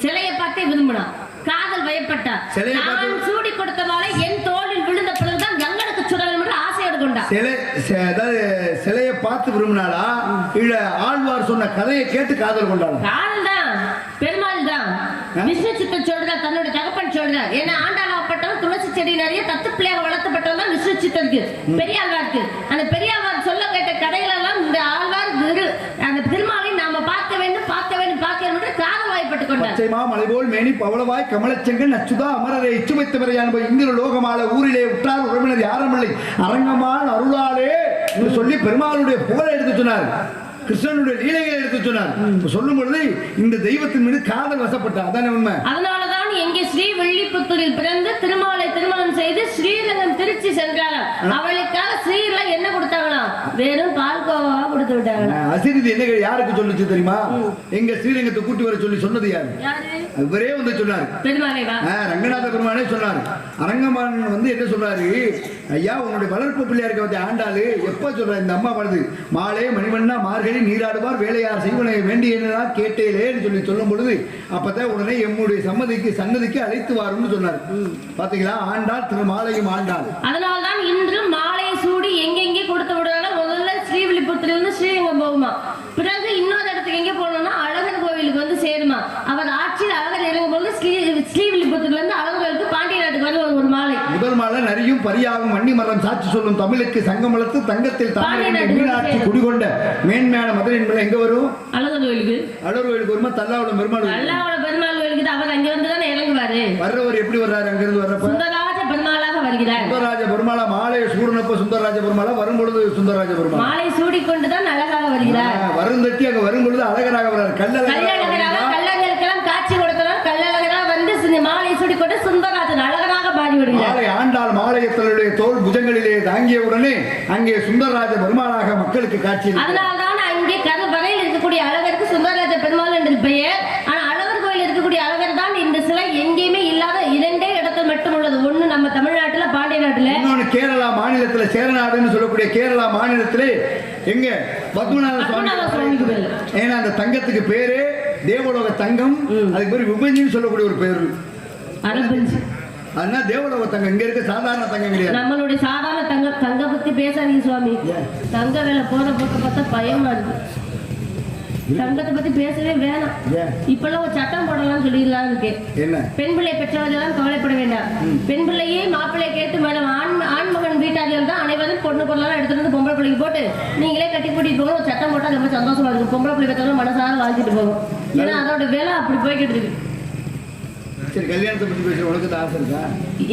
சிலையை பார்த்தே விரும்பினா, காதல் பயப்பட்டா. நான் சூடி கொடுத்த மாலை என் தோளில் விழுந்த பிறகுதான் எங்களுக்கு சுடல் என்று ஆசையோடு கொண்டா. சிலையை பார்த்து விரும்பினாளா இல்ல ஆழ்வார் சொன்ன கதையை கேட்டு காதல் கொண்டாளா? காதல் தான், பெருமாள் தான். விஷ்ணு சித்தன் சொல்றார், தன்னுடைய தகப்பன் சொல்றார். ஏன்னா ஆண்டாளப்பட்டவன் துளசி செடி நிறைய தத்து பிள்ளையாக வளர்த்தப்பட்டவன் தான் விஷ்ணு சித்தருக்கு, பெரியாழ்வாருக்கு. அந்த பெரியாழ்வார் சொல்ல கேட்ட கதைகளெல்லாம் இந்த ஆழ்வார் அந்த திருமாலை நாம பார்க்க வேண்டும் காதல் வாய்ப்பட்டுக் கொண்டார். மலை போல் மேனி பவளவாய் கமலச்செங்கல் நச்சுதா அமரரை இச்சுமைத்தவரை அனுபவ இந்திர லோகமால ஊரிலே உற்றார் உறவினர் யாருமில்லை அரங்கமான் அருளாலே என்று சொல்லி பெருமாளுடைய புகழை எடுத்து சொன்னார். கிருஷ்ணனுடைய லீலைகளை எடுத்து சொன்னார். சொல்லும் பொழுது இந்த தெய்வத்தின் மீது காதல் வசப்பட்டார். அதானே உண்மை. அதனாலதான் எங்கே ஸ்ரீ வெள்ளிப்புத்தூரில் பிறந்து திருமாலை திருமணம் செய்து ஸ்ரீரங்கம் திருச்சி சென்றாராம். அவளுக்காக ஸ்ரீல என்ன கொடுத்தாங்களாம்? வெறும் பால்கோவா கொடுத்து விட்டாங்க. அசிரிதி என்ன யாருக்கு சொல்லுச்சு தெரியுமா? எங்க ஸ்ரீரங்கத்தை கூட்டி வர சொல்லி சொன்னது யாரு? அவரே வந்து சொன்னார். பெருமாளேவா? ரங்கநாத பெருமானே சொன்னார். அரங்கமான் வந்து என்ன சொல்றாரு? ஐயா உன்னுடைய வளர்ப்பு பிள்ளையாருக்கு வந்து ஆண்டாளு எப்ப சொல்ற இந்த அம்மா வருது மாலே மணிமண்ணா மார்கழி நீராடுவார் வேலையார் செய்வனை வேண்டியதா கேட்டேன்னு சொல்லி சொல்லும் பொழுது அப்பதான் உடனே எம்முடைய சன்னதிக்கு அழைத்து வாருன்னு சொன்னார். பாத்தீங்களா? ஆண்டாள் திருமாலையும் ஆண்டாள். அதனால்தான் இன்று மாலை சூடி எங்கெங்கே கொடுத்து விடுறாங்க. முதல்ல ஸ்ரீவில்லிபுத்தூர்ல ஸ்ரீரங்கம் போகுமா, பிறகு இன்னொரு இடத்துக்கு எங்க போனோம்னா அழகர் கோவிலுக்கு வந்து சேருமா. அவர் ஆட்சியில் அழகர் இறங்கும் போது ஸ்ரீவில்லிபுத்தூர்ல இருந்து அழகர் கோவிலுக்கு பாண்டிய நாட்டுக்கு வருவார் ஒரு மாலை. முதல் மாலை நரியும் பரியாகும் வன்னி மரம் சாட்சி சொல்லும் தமிழுக்கு சங்கம் வளர்த்து தங்கத்தில் மீனாட்சி குடிகொண்ட மேன்மையான மதுரை என்பது எங்க வரும்? அழகர் கோவிலுக்கு. அழகர் கோவிலுக்கு வருமா? தல்லாவளம் பெருமாள் கோவிலுக்கு. அவர் அங்க வந்து தானே இறங்குவாரு. வர்றவர் எப்படி வர்றாரு? அங்க இருந்து வர்றப்ப சுந்தரராஜ பெருமாளாக வருகிறார். சுந்தரராஜ பெருமாளா மாலை சூடனப்ப சுந்தரராஜ பெருமாளா வரும்பொழுது சுந்தரராஜ பெருமாள் மாலை சூடிக்கொண்டுதான் அழகாக வருகிறார். வருந்தட்டி அங்க வரும்பொழுது அழகராக வர்றார். கல்லழகராக மாலை ஆண்டாள் மாலையத்தலுடைய தோல் புஜங்களிலே தாங்கிய உடனே அங்கே சுந்தரராஜ பெருமாளாக மக்களுக்கு காட்சி. அதனால்தான் அங்கே கருவறையில் இருக்கக்கூடிய அழகருக்கு சுந்தரராஜ பெருமாள் என்று பெயர். ஆனா அழகர் கோயில் இருக்கக்கூடிய அழகர் தான் இந்த சிலை எங்கேயுமே இல்லாத 2 இடத்தில் மட்டும் உள்ளது. ஒண்ணு நம்ம தமிழ்நாட்டுல, பாண்டிய நாட்டுல, இன்னொன்னு கேரளா மாநிலத்துல, சேரநாடுன்னு சொல்லக்கூடிய கேரளா மாநிலத்திலே எங்க பத்மநாத சுவாமி. ஏன்னா அந்த தங்கத்துக்கு பேரு தேவலோக தங்கம், அதுக்கு பேரு விபஞ்சின்னு சொல்லக்கூடிய ஒரு பேரு அரபஞ்சு. அதனால தேவலோக தங்கம் இங்க இருக்க சாதாரண தங்கம் கிடையாது. நம்மளுடைய சாதாரண தங்க பத்தி பேசாதீங்க சுவாமி. தங்க வேலை போற போக்க பார்த்தா பயமா இருக்கு. தங்கத்தை பத்தி பேசவே வேணாம். இப்பெல்லாம் ஒரு சட்டம் போடலாம் சொல்லிடலாம் இருக்கு. பெண் பிள்ளை பெற்றவர்கள் கவலைப்பட வேண்டாம். பெண் பிள்ளையே மாப்பிள்ளை கேட்டு மேடம் ஆண்மகன் வீட்டார்கள் தான் அனைவரும் பொண்ணு பொருளாம் எடுத்துட்டு வந்து பொம்பளை பிள்ளைக்கு போட்டு நீங்களே கட்டி கூட்டிட்டு போகணும். ஒரு சட்டம் போட்டா ரொம்ப சந்தோஷமா இருக்கும். பொம்பளை பிள்ளை பெற்றவங்க மனசார வாழ்ந்துட்டு போகும். ஏன்னா அதோட வேலை அப்படி போய்கிட்டு இருக்கு. சரி, கல்யாணத்தை பத்தி பேச உனக்கு ஆசை இருக்கா?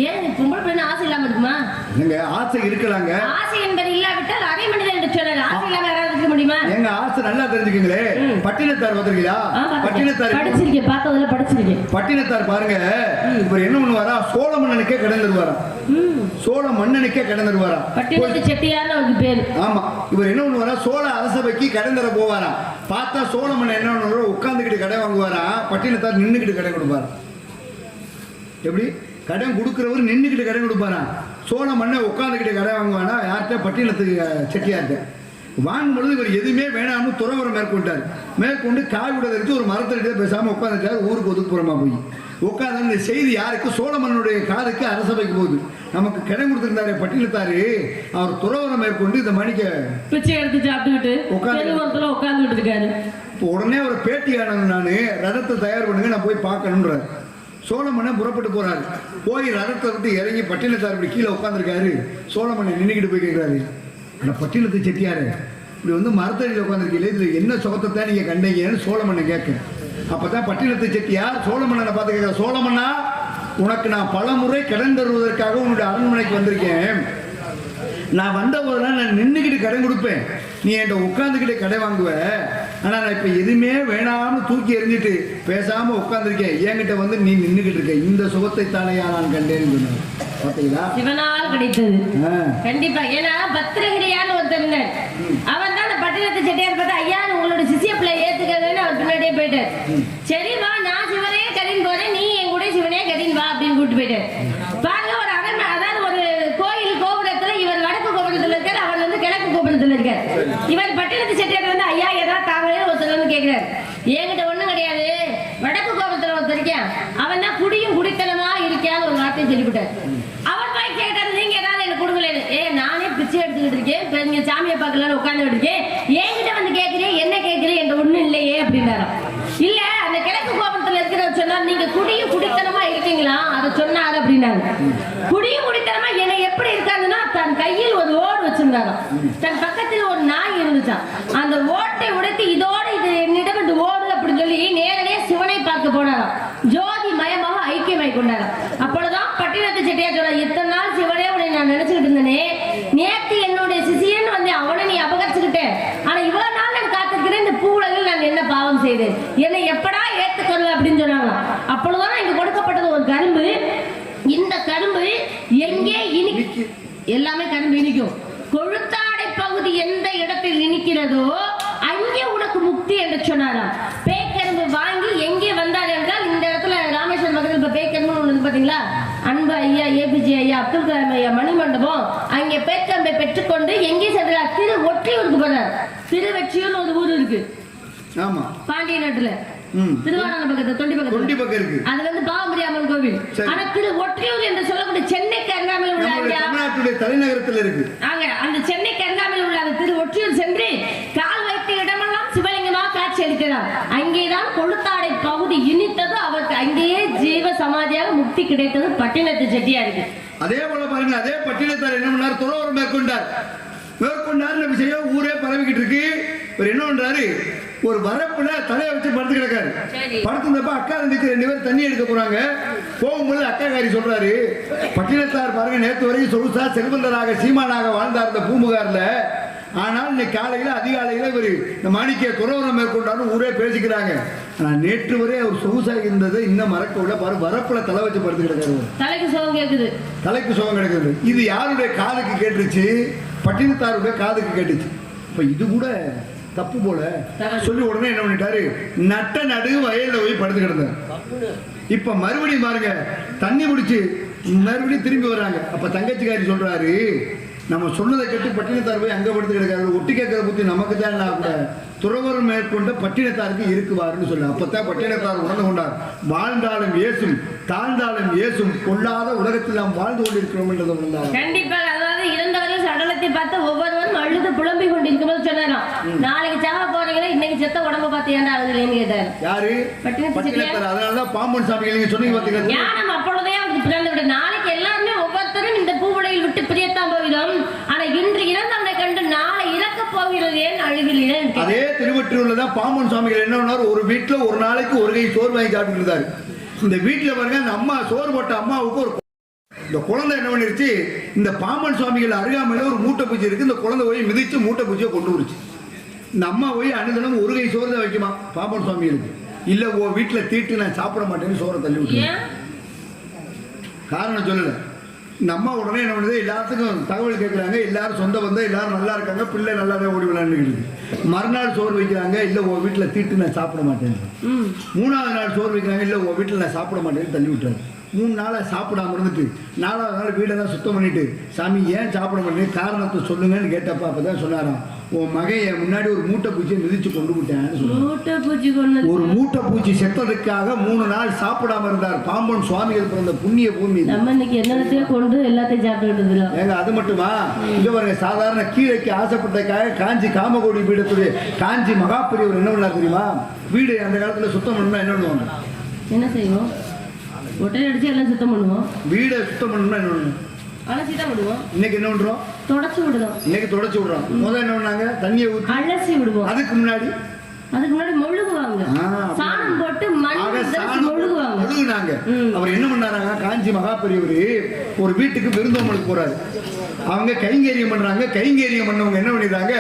ஏன் பொம்பளை பிள்ளை ஆசை இல்லாம இருக்குமா? எங்க ஆசை இருக்கலாங்க. ஆசை என்பது இல்லாவிட்டால் அரை மனிதன் என்று சொன்னாரு. ஆசை இல்லாம யாராவது இருக்க முடியுமா? எங்க ஆசை நல்லா தெரிஞ்சுக்கீங்களே. பட்டினத்தார் வந்திருக்கீங்களா? பட்டினத்தார் படிச்சிருக்கேன், பார்த்ததுல படிச்சிருக்கேன். பட்டினத்தார் பாருங்க, இவர் என்ன பண்ணுவாரா, சோழ மன்னனுக்கே கடன் தருவாரா. சோழ மன்னனுக்கே கடன் தருவாரா. பட்டினத்து செட்டியார்னு அவருக்கு பேரு. ஆமா, இவர் என்ன பண்ணுவாரா, சோழ அரசவைக்கு கடன் தர போவாரா. பார்த்தா சோழ மன்னன் என்ன பண்ணுவாரோ, உட்கார்ந்துக்கிட்டு கடை வாங்குவாரா. பட்டினத்தார் நின்னுக்கிட்டு கடை கொடுப்பாரா. எப்படி கடன் கொடுக்கிறவர் நின்றுக்கிட்டு கடன் கொடுப்பாரா. சோழ மன்னன் உட்காந்துக்கிட்டு கடை வாங்குவானா யார்கிட்ட, பட்டினத்துக்கு செட்டியார்கிட்ட. வாங்கும் பொழுது இவர் எதுவுமே வேணாம்னு துறவரம் மேற்கொண்டார். மேற்கொண்டு காய் விட தெரிஞ்சு ஒரு மரத்திட்ட பேசாம உட்காந்துட்டார். ஊருக்கு ஒதுக்குப்புறமா போய் உட்காந்து இந்த செய்தி யாருக்கு, சோழ மன்னனுடைய காதுக்கு அரசவைக்கு போகுது. நமக்கு கடன் கொடுத்திருந்தாரு பட்டினத்தாரு, அவர் துறவரம் மேற்கொண்டு இந்த மணிக்க பிச்சை எடுத்து சாப்பிட்டுக்கிட்டு உட்காந்துக்கிட்டு இருக்காரு. இப்போ உடனே ஒரு பேட்டி ஆனது, நானு ரதத்தை தயார் பண்ணுங்க, நான் போய் பார்க்கணுன்றார். சோழ மன்னன் புறப்பட்டு போறாரு. போய் ரதத்தை விட்டு இறங்கி பட்டினத்தார் இப்படி கீழே உட்காந்துருக்காரு. சோழ மன்னன் நின்றுக்கிட்டு போய் கேட்கிறாரு, அந்த பட்டினத்து செட்டியாரு இப்படி வந்து மரத்தடியில் உட்காந்துருக்கீங்களே, இதுல என்ன சுகத்தை தான் நீங்க கண்டீங்கன்னு சோழ மன்னன் கேட்க. அப்பதான் பட்டினத்து செட்டியார் சோழ மன்னனை பார்த்து கேட்கிற, சோழ மன்னா, உனக்கு நான் பல முறை கடன் தருவதற்காக உன்னுடைய அரண்மனைக்கு வந்திருக்கேன். நான் வந்த போதெல்லாம் நான் நின்றுக்கிட்டு கடன் கொடுப்பேன், நீ என்கிட்ட உட்காந்துக்கிட்டு கடை வாங்குவ. ஆனா நான் இப்ப எதுவுமே வேணாம்னு தூக்கி எறிஞ்சிட்டு பேசாம உட்காந்துருக்கேன். என்கிட்ட வந்து நீ நின்றுகிட்டு இருக்க, இந்த சுகத்தை தானையா நான் கண்டேன்னு சொன்னேன். பாத்தீங்களா, சிவனால் கிடைத்தது கண்டிப்பா. ஏன்னா பத்திரகிரியான்னு ஒருத்தர், அவன் தான் பட்டினத்து செட்டியார் பார்த்து, ஐயா உங்களோட சிசிய பிள்ளை ஏத்துக்கிறதுன்னு அவர் பின்னாடியே போயிட்டார். சரிவா, நான் சிவனே கடின்னு போறேன், நீ என் கூட சிவனே கடின்னு வா அப்படின்னு கூப்பிட்டு போயிட்டார். பாருங்க, ஒரு அரண்மனை, அதாவது ஒரு கோயில் கோபுரத்துல இவர் வடக்கு கோபுரத்துல இருக்காரு, அவர் வந்து கிழக்கு கோபுரத்துல இருக்காரு. இவர் பட்டினத்து செட்டியார் வந்து, ஐயா ஏதாவது தாங்களே ஒருத்தர் வந்து கேட்கிறாரு. என்கிட்ட ஒண்ணும் கிடையாது, வடக்கு கோபுரத்துல ஒருத்தர் இருக்கேன், அவன் தான் குடியும் குடித்தனமா இருக்கான்னு ஒரு வார்த்தையை சொல்லிவிட்டார். அவர் போய் கேட்டாரு, நீங்க ஏதாவது எனக்கு கொடுக்கல. நானே பிச்சை எடுத்துக்கிட்டு இருக்கேன், நீங்க சாமியை பார்க்கலான்னு உட்கார்ந்து இருக்கேன், என்கிட்ட வந்து கேட்கிறேன், என்ன கேட்கிறேன், என்ற ஒண்ணும் இல்லையே அப்படின்னாரு. இல்ல, அந்த கிழக்கு கோபுரத்துல இருக்கிறவர் சொன்னார், நீங்க குடியும் குடித்தனமா இருக்கீங்களா, அதை சொன்னாரு அப்படின்னாங்க. குடியும் குடித்தனமா என்ன எப்படி இருக்காதுன்னா, தன் கையில் ஒரு ஓடு வச்சிருந்தாராம், தன் பக்கத்தில் ஒரு நாய் இருந்துச்சான். அந்த ஓட்டை உடைத்து, இதோட இது என்னிடம் இந்த ஓடு அப்படின்னு சொல்லி நேரடியா சிவனை பார்க்க போனாராம். ஜோதி மயமாக ஐக்கியமாய் கொண்டாராம். அப்பொழுதுதான் பட்டினத்து செட்டியார் சொன்னார், இத்தனை நாள் சிவனே உன்னை நான் நினைச்சுக்கிட்டு இருந்தேனே, நேற்று என்னுடைய சிசியன் வந்து அவனை நீ அபகரிச்சுக்கிட்டேன், ஆனா இவ்வளவு நாள் நான் காத்திருக்கிறேன், இந்த பூவுலகில் நான் என்ன பாவம் செய்தேன், என்னை எப்படா ஏற்றுக்கொள்ள அப்படின்னு சொன்னாங்க. அப்பொழுதுதான் இங்கு கொடுக்கப்பட்டது ஒரு கரும்பு. இந்த கரும்பு எங்கே இனிக்கும், எல்லாமே கரும்பு இனிக்கும். கொழுத்தாடை பகுதி எந்த இடத்தில் இனிக்கிறதோ அங்கே உனக்கு முக்தி என்று சொன்னாராம். பேக்கரும்பு வாங்கி எங்கே வந்தார் என்றால், இந்த இடத்துல ராமேஸ்வரம் பக்கத்தில் இப்ப பேக்கரும்பு ஒண்ணு பாத்தீங்களா, அன்பு ஐயா ஏபிஜே ஐயா அப்துல் கலாம் ஐயா மணிமண்டபம், அங்கே பேக்கரும்பை பெற்றுக்கொண்டு எங்கே சென்றார், திரு ஒற்றியூருக்கு போனார். திருவெற்றியூர்னு ஒரு ஊர் இருக்கு, ஆமா, பாண்டிய நாட்டுல திருவாரூர் பக்கத்துல தொண்டி பக்கம் இருக்கு. அது வந்து பாவம்பரி அம்மன் கோவில். ஆனா திரு ஒற்றியூர் என்று சொல்லக்கூடிய சென்னைக்கு அருகாமையில் உள்ள தமிழ்நாட்டுடைய தலைநகரத்தில் இருக்கு. அந்த சென்னைக்கு அருகாமையில் உள்ள அந்த திரு ஒற்றியூர் சென்று கால் வைத்த இடமெல்லாம் சிவலிங்கமாக காட்சி அளிக்கிறார். அங்கேதான் கொழுத்தாடை பகுதி இனித்தது, அவருக்கு அங்கேயே ஜீவ சமாதியாக முக்தி கிடைத்தது பட்டினத்து செட்டியாருக்கு. அதே போல பாருங்க, அதே பட்டினத்தார் என்ன பண்ணார், துறவரம் மேற்கொண்டார். விஷயம் ஊரே பரவிக்கிட்டு இருக்கு. இவர் என்ன பண்றாரு, ஒரு வரப்புல தலையை வச்சு படுத்து கிடக்காரு. படுத்துனப்ப அக்கா தம்பிக்கு 2 பேர் தண்ணி எடுக்க போறாங்க. போகும்போது அக்காக்காரி சொல்றாரு, பட்டினத்தார் பாருங்க, நேற்று வரைக்கும் சொகுசா செல்வந்தராக சீமானாக வாழ்ந்தார் இந்த பூமுகார்ல, ஆனால் இன்னைக்கு காலையில அதிகாலையில இவர் இந்த மாணிக்க துறவரம் மேற்கொண்டாலும் ஊரே பேசிக்கிறாங்க. ஆனா நேற்று வரை அவர் சொகுசாக இருந்தது இன்னும் மறக்க விட பாரு, வரப்புல தலை வச்சு படுத்து கிடக்காரு. தலைக்கு சுகம் கேக்குது, தலைக்கு சுகம் கிடைக்குது. இது யாருடைய காதுக்கு கேட்டுச்சு? பட்டினத்தாருடைய காதுக்கு கேட்டுச்சு. இப்ப இது கூட தப்பு போல சொல்லி உடனே என்ன பண்ணிட்டாரு, நட்ட நடு வயல்ல போய் படுத்து கிடந்தார். இப்ப மறுபடியும் பாருங்க, தண்ணி குடிச்சு மறுபடியும் திரும்பி வர்றாங்க. அப்ப தங்கச்சிக்காரி சொல்றாரு, நம்ம சொன்னதை கேட்டு பட்டினத்தார் போய் அங்க படுத்து கிடக்காரு, ஒட்டி கேட்கிற புத்தி நமக்கு தான் கூட துறவரம் மேற்கொண்ட பட்டினத்தாருக்கு இருக்குவாருன்னு சொல்ல. அப்பதான் பட்டினத்தார் உணர்ந்து கொண்டார், வாழ்ந்தாலும் ஏசும் தாழ்ந்தாலும் ஏசும் கொள்ளாத உலகத்தில் நாம் வாழ்ந்து கொண்டிருக்கிறோம் என்றதை உணர்ந்தார். கண்டிப்பாக. அதாவது இறந்தவர்கள் சடலத்தை பார்த்து ஒவ்வொருவரும் அழுது புலம்பி கொண்டிருக்கும் போது சொன்னாராம், நாளைக்கு சாக போறீங்களா, இன்னைக்கு செத்த உடம்ப பார்த்து ஏன்டா ஆகுதுன்னு கேட்டார். யாரு? பட்டினத்தார். அதனாலதான் பாம்பன் சாமி நீங்க சொன்னீங்க பாத்தீங்களா, ஞானம் அப்பொழுதே அவருக்கு பிறந்து விட. நாளைக்கு எல்லாருமே ஒவ்வொருத்தரும் இந்த பூவுலையில் விட்டு பிரியத்தான் போகிறோம். ஆனா இன்று இறந்தவனை கண்டு நாளை இறக்க போகிறது ஏன் அழுகிறேன். அதே திருவொற்றியூர்லதான் பாம்பன் சுவாமிகள் என்ன பண்ணாரு, ஒரு வீட்டுல ஒரு நாளைக்கு ஒரு கை சோறு வாங்கி சாப்பிட்டு இருந்தாரு. இந்த வீட்டுல பாருங்க, அந்த அம்மா சோறு போட்ட அம்மாவுக்கு ஒரு இந்த குழந்தை என்ன பண்ணிருச்சு, இந்த பாம்பன் சுவாமிகள் அருகாமையில ஒரு மூட்டை பூச்சி இருக்கு, இந்த குழந்தை போய் மிதிச்சு மூட்டை பூச்சியை கொண்டு வருச்சு. இந்த அம்மா போய் அனுதினம் ஒரு கை சோறு தான் வைக்குமா பாம்பன் சுவாமிகளுக்கு. இல்ல ஓ வீட்டுல தீட்டு நான் சாப்பிட மாட்டேன்னு சோறை தள்ளி விட்டு காரணம் சொல்லல. இந்த அம்மா உடனே என்ன பண்ணுது, எல்லாத்துக்கும் தகவல் கேட்குறாங்க. எல்லாரும் சொந்த பந்தம் எல்லாரும் நல்லா இருக்காங்க, பிள்ளை நல்லா தான் ஓடி விளையாண்டுக்கிட்டு. மறுநாள் சோறு வைக்கிறாங்க, இல்லை உன் வீட்டில் தீட்டு நான் சாப்பிட மாட்டேன். 3வது நாள் சோறு வைக்கிறாங்க, இல்லை உன் வீட்டில் நான் சாப்பிட மாட்டேன்னு தள்ளி விட்டுறாரு. 3 நாளாக சாப்பிடாம இருந்துட்டு 4வது நாள் வீடெல்லாம் சுத்தம் பண்ணிட்டு, சாமி ஏன் சாப்பிட மாட்டேன் காரணத்தை சொல்லுங்கன்னு கேட்டப்ப அப்பதான் சொன்னாராம், உன் மகன் என் முன்னாடி ஒரு மூட்டை பூச்சியை மிதிச்சு கொண்டு விட்டேன்னு சொன்னார். ஒரு மூட்டை பூச்சி செத்ததுக்காக 3 நாள் சாப்பிடாம இருந்தார். பாம்பன் சுவாமிகள் பிறந்த புண்ணிய பூமி. நம்ம இன்னைக்கு என்னத்தையும் கொண்டு எல்லாத்தையும் சாப்பிட்டு ஏங்க அது மட்டுமா, இங்க பாருங்க, சாதாரண கீரைக்கு ஆசைப்பட்டதுக்காக காஞ்சி காமகோடி பீடத்துடைய காஞ்சி மகாபெரியவர் என்ன பண்ணார் தெரியுமா, வீடு அந்த காலத்துல சுத்தம் பண்ணணும்னா என்ன பண்ணுவாங்க, என்ன செய்வோம், ஒட்டை அடிச்சு எல்லாம் சுத்தம் பண்ணுவோம். வீடை சுத்தம் பண்ணணும்னா என்ன பண்ணுவோம், அலசி தான் விடுவோம். இன்னைக்கு என்ன பண்றோம், தொடச்சு விடுறோம். இன்னைக்கு தொடச்சு விடுறோம். முதல்ல என்ன பண்ணாங்க, தண்ணியை ஊற்றி அலசி விடுவோம். அதுக்கு முன்னாடி மொழுகுவாங்க, சாணம் போட்டு மொழுகுவாங்க. அவர் என்ன பண்ணாராங்க, காஞ்சி மகாபெரியவர் ஒரு வீட்டுக்கு விருந்தோம்பலுக்கு போறாரு. அவங்க கைங்கரியம் பண்றாங்க. கைங்கரியம் பண்ணவங்க என்ன பண்ணிடுறாங்க,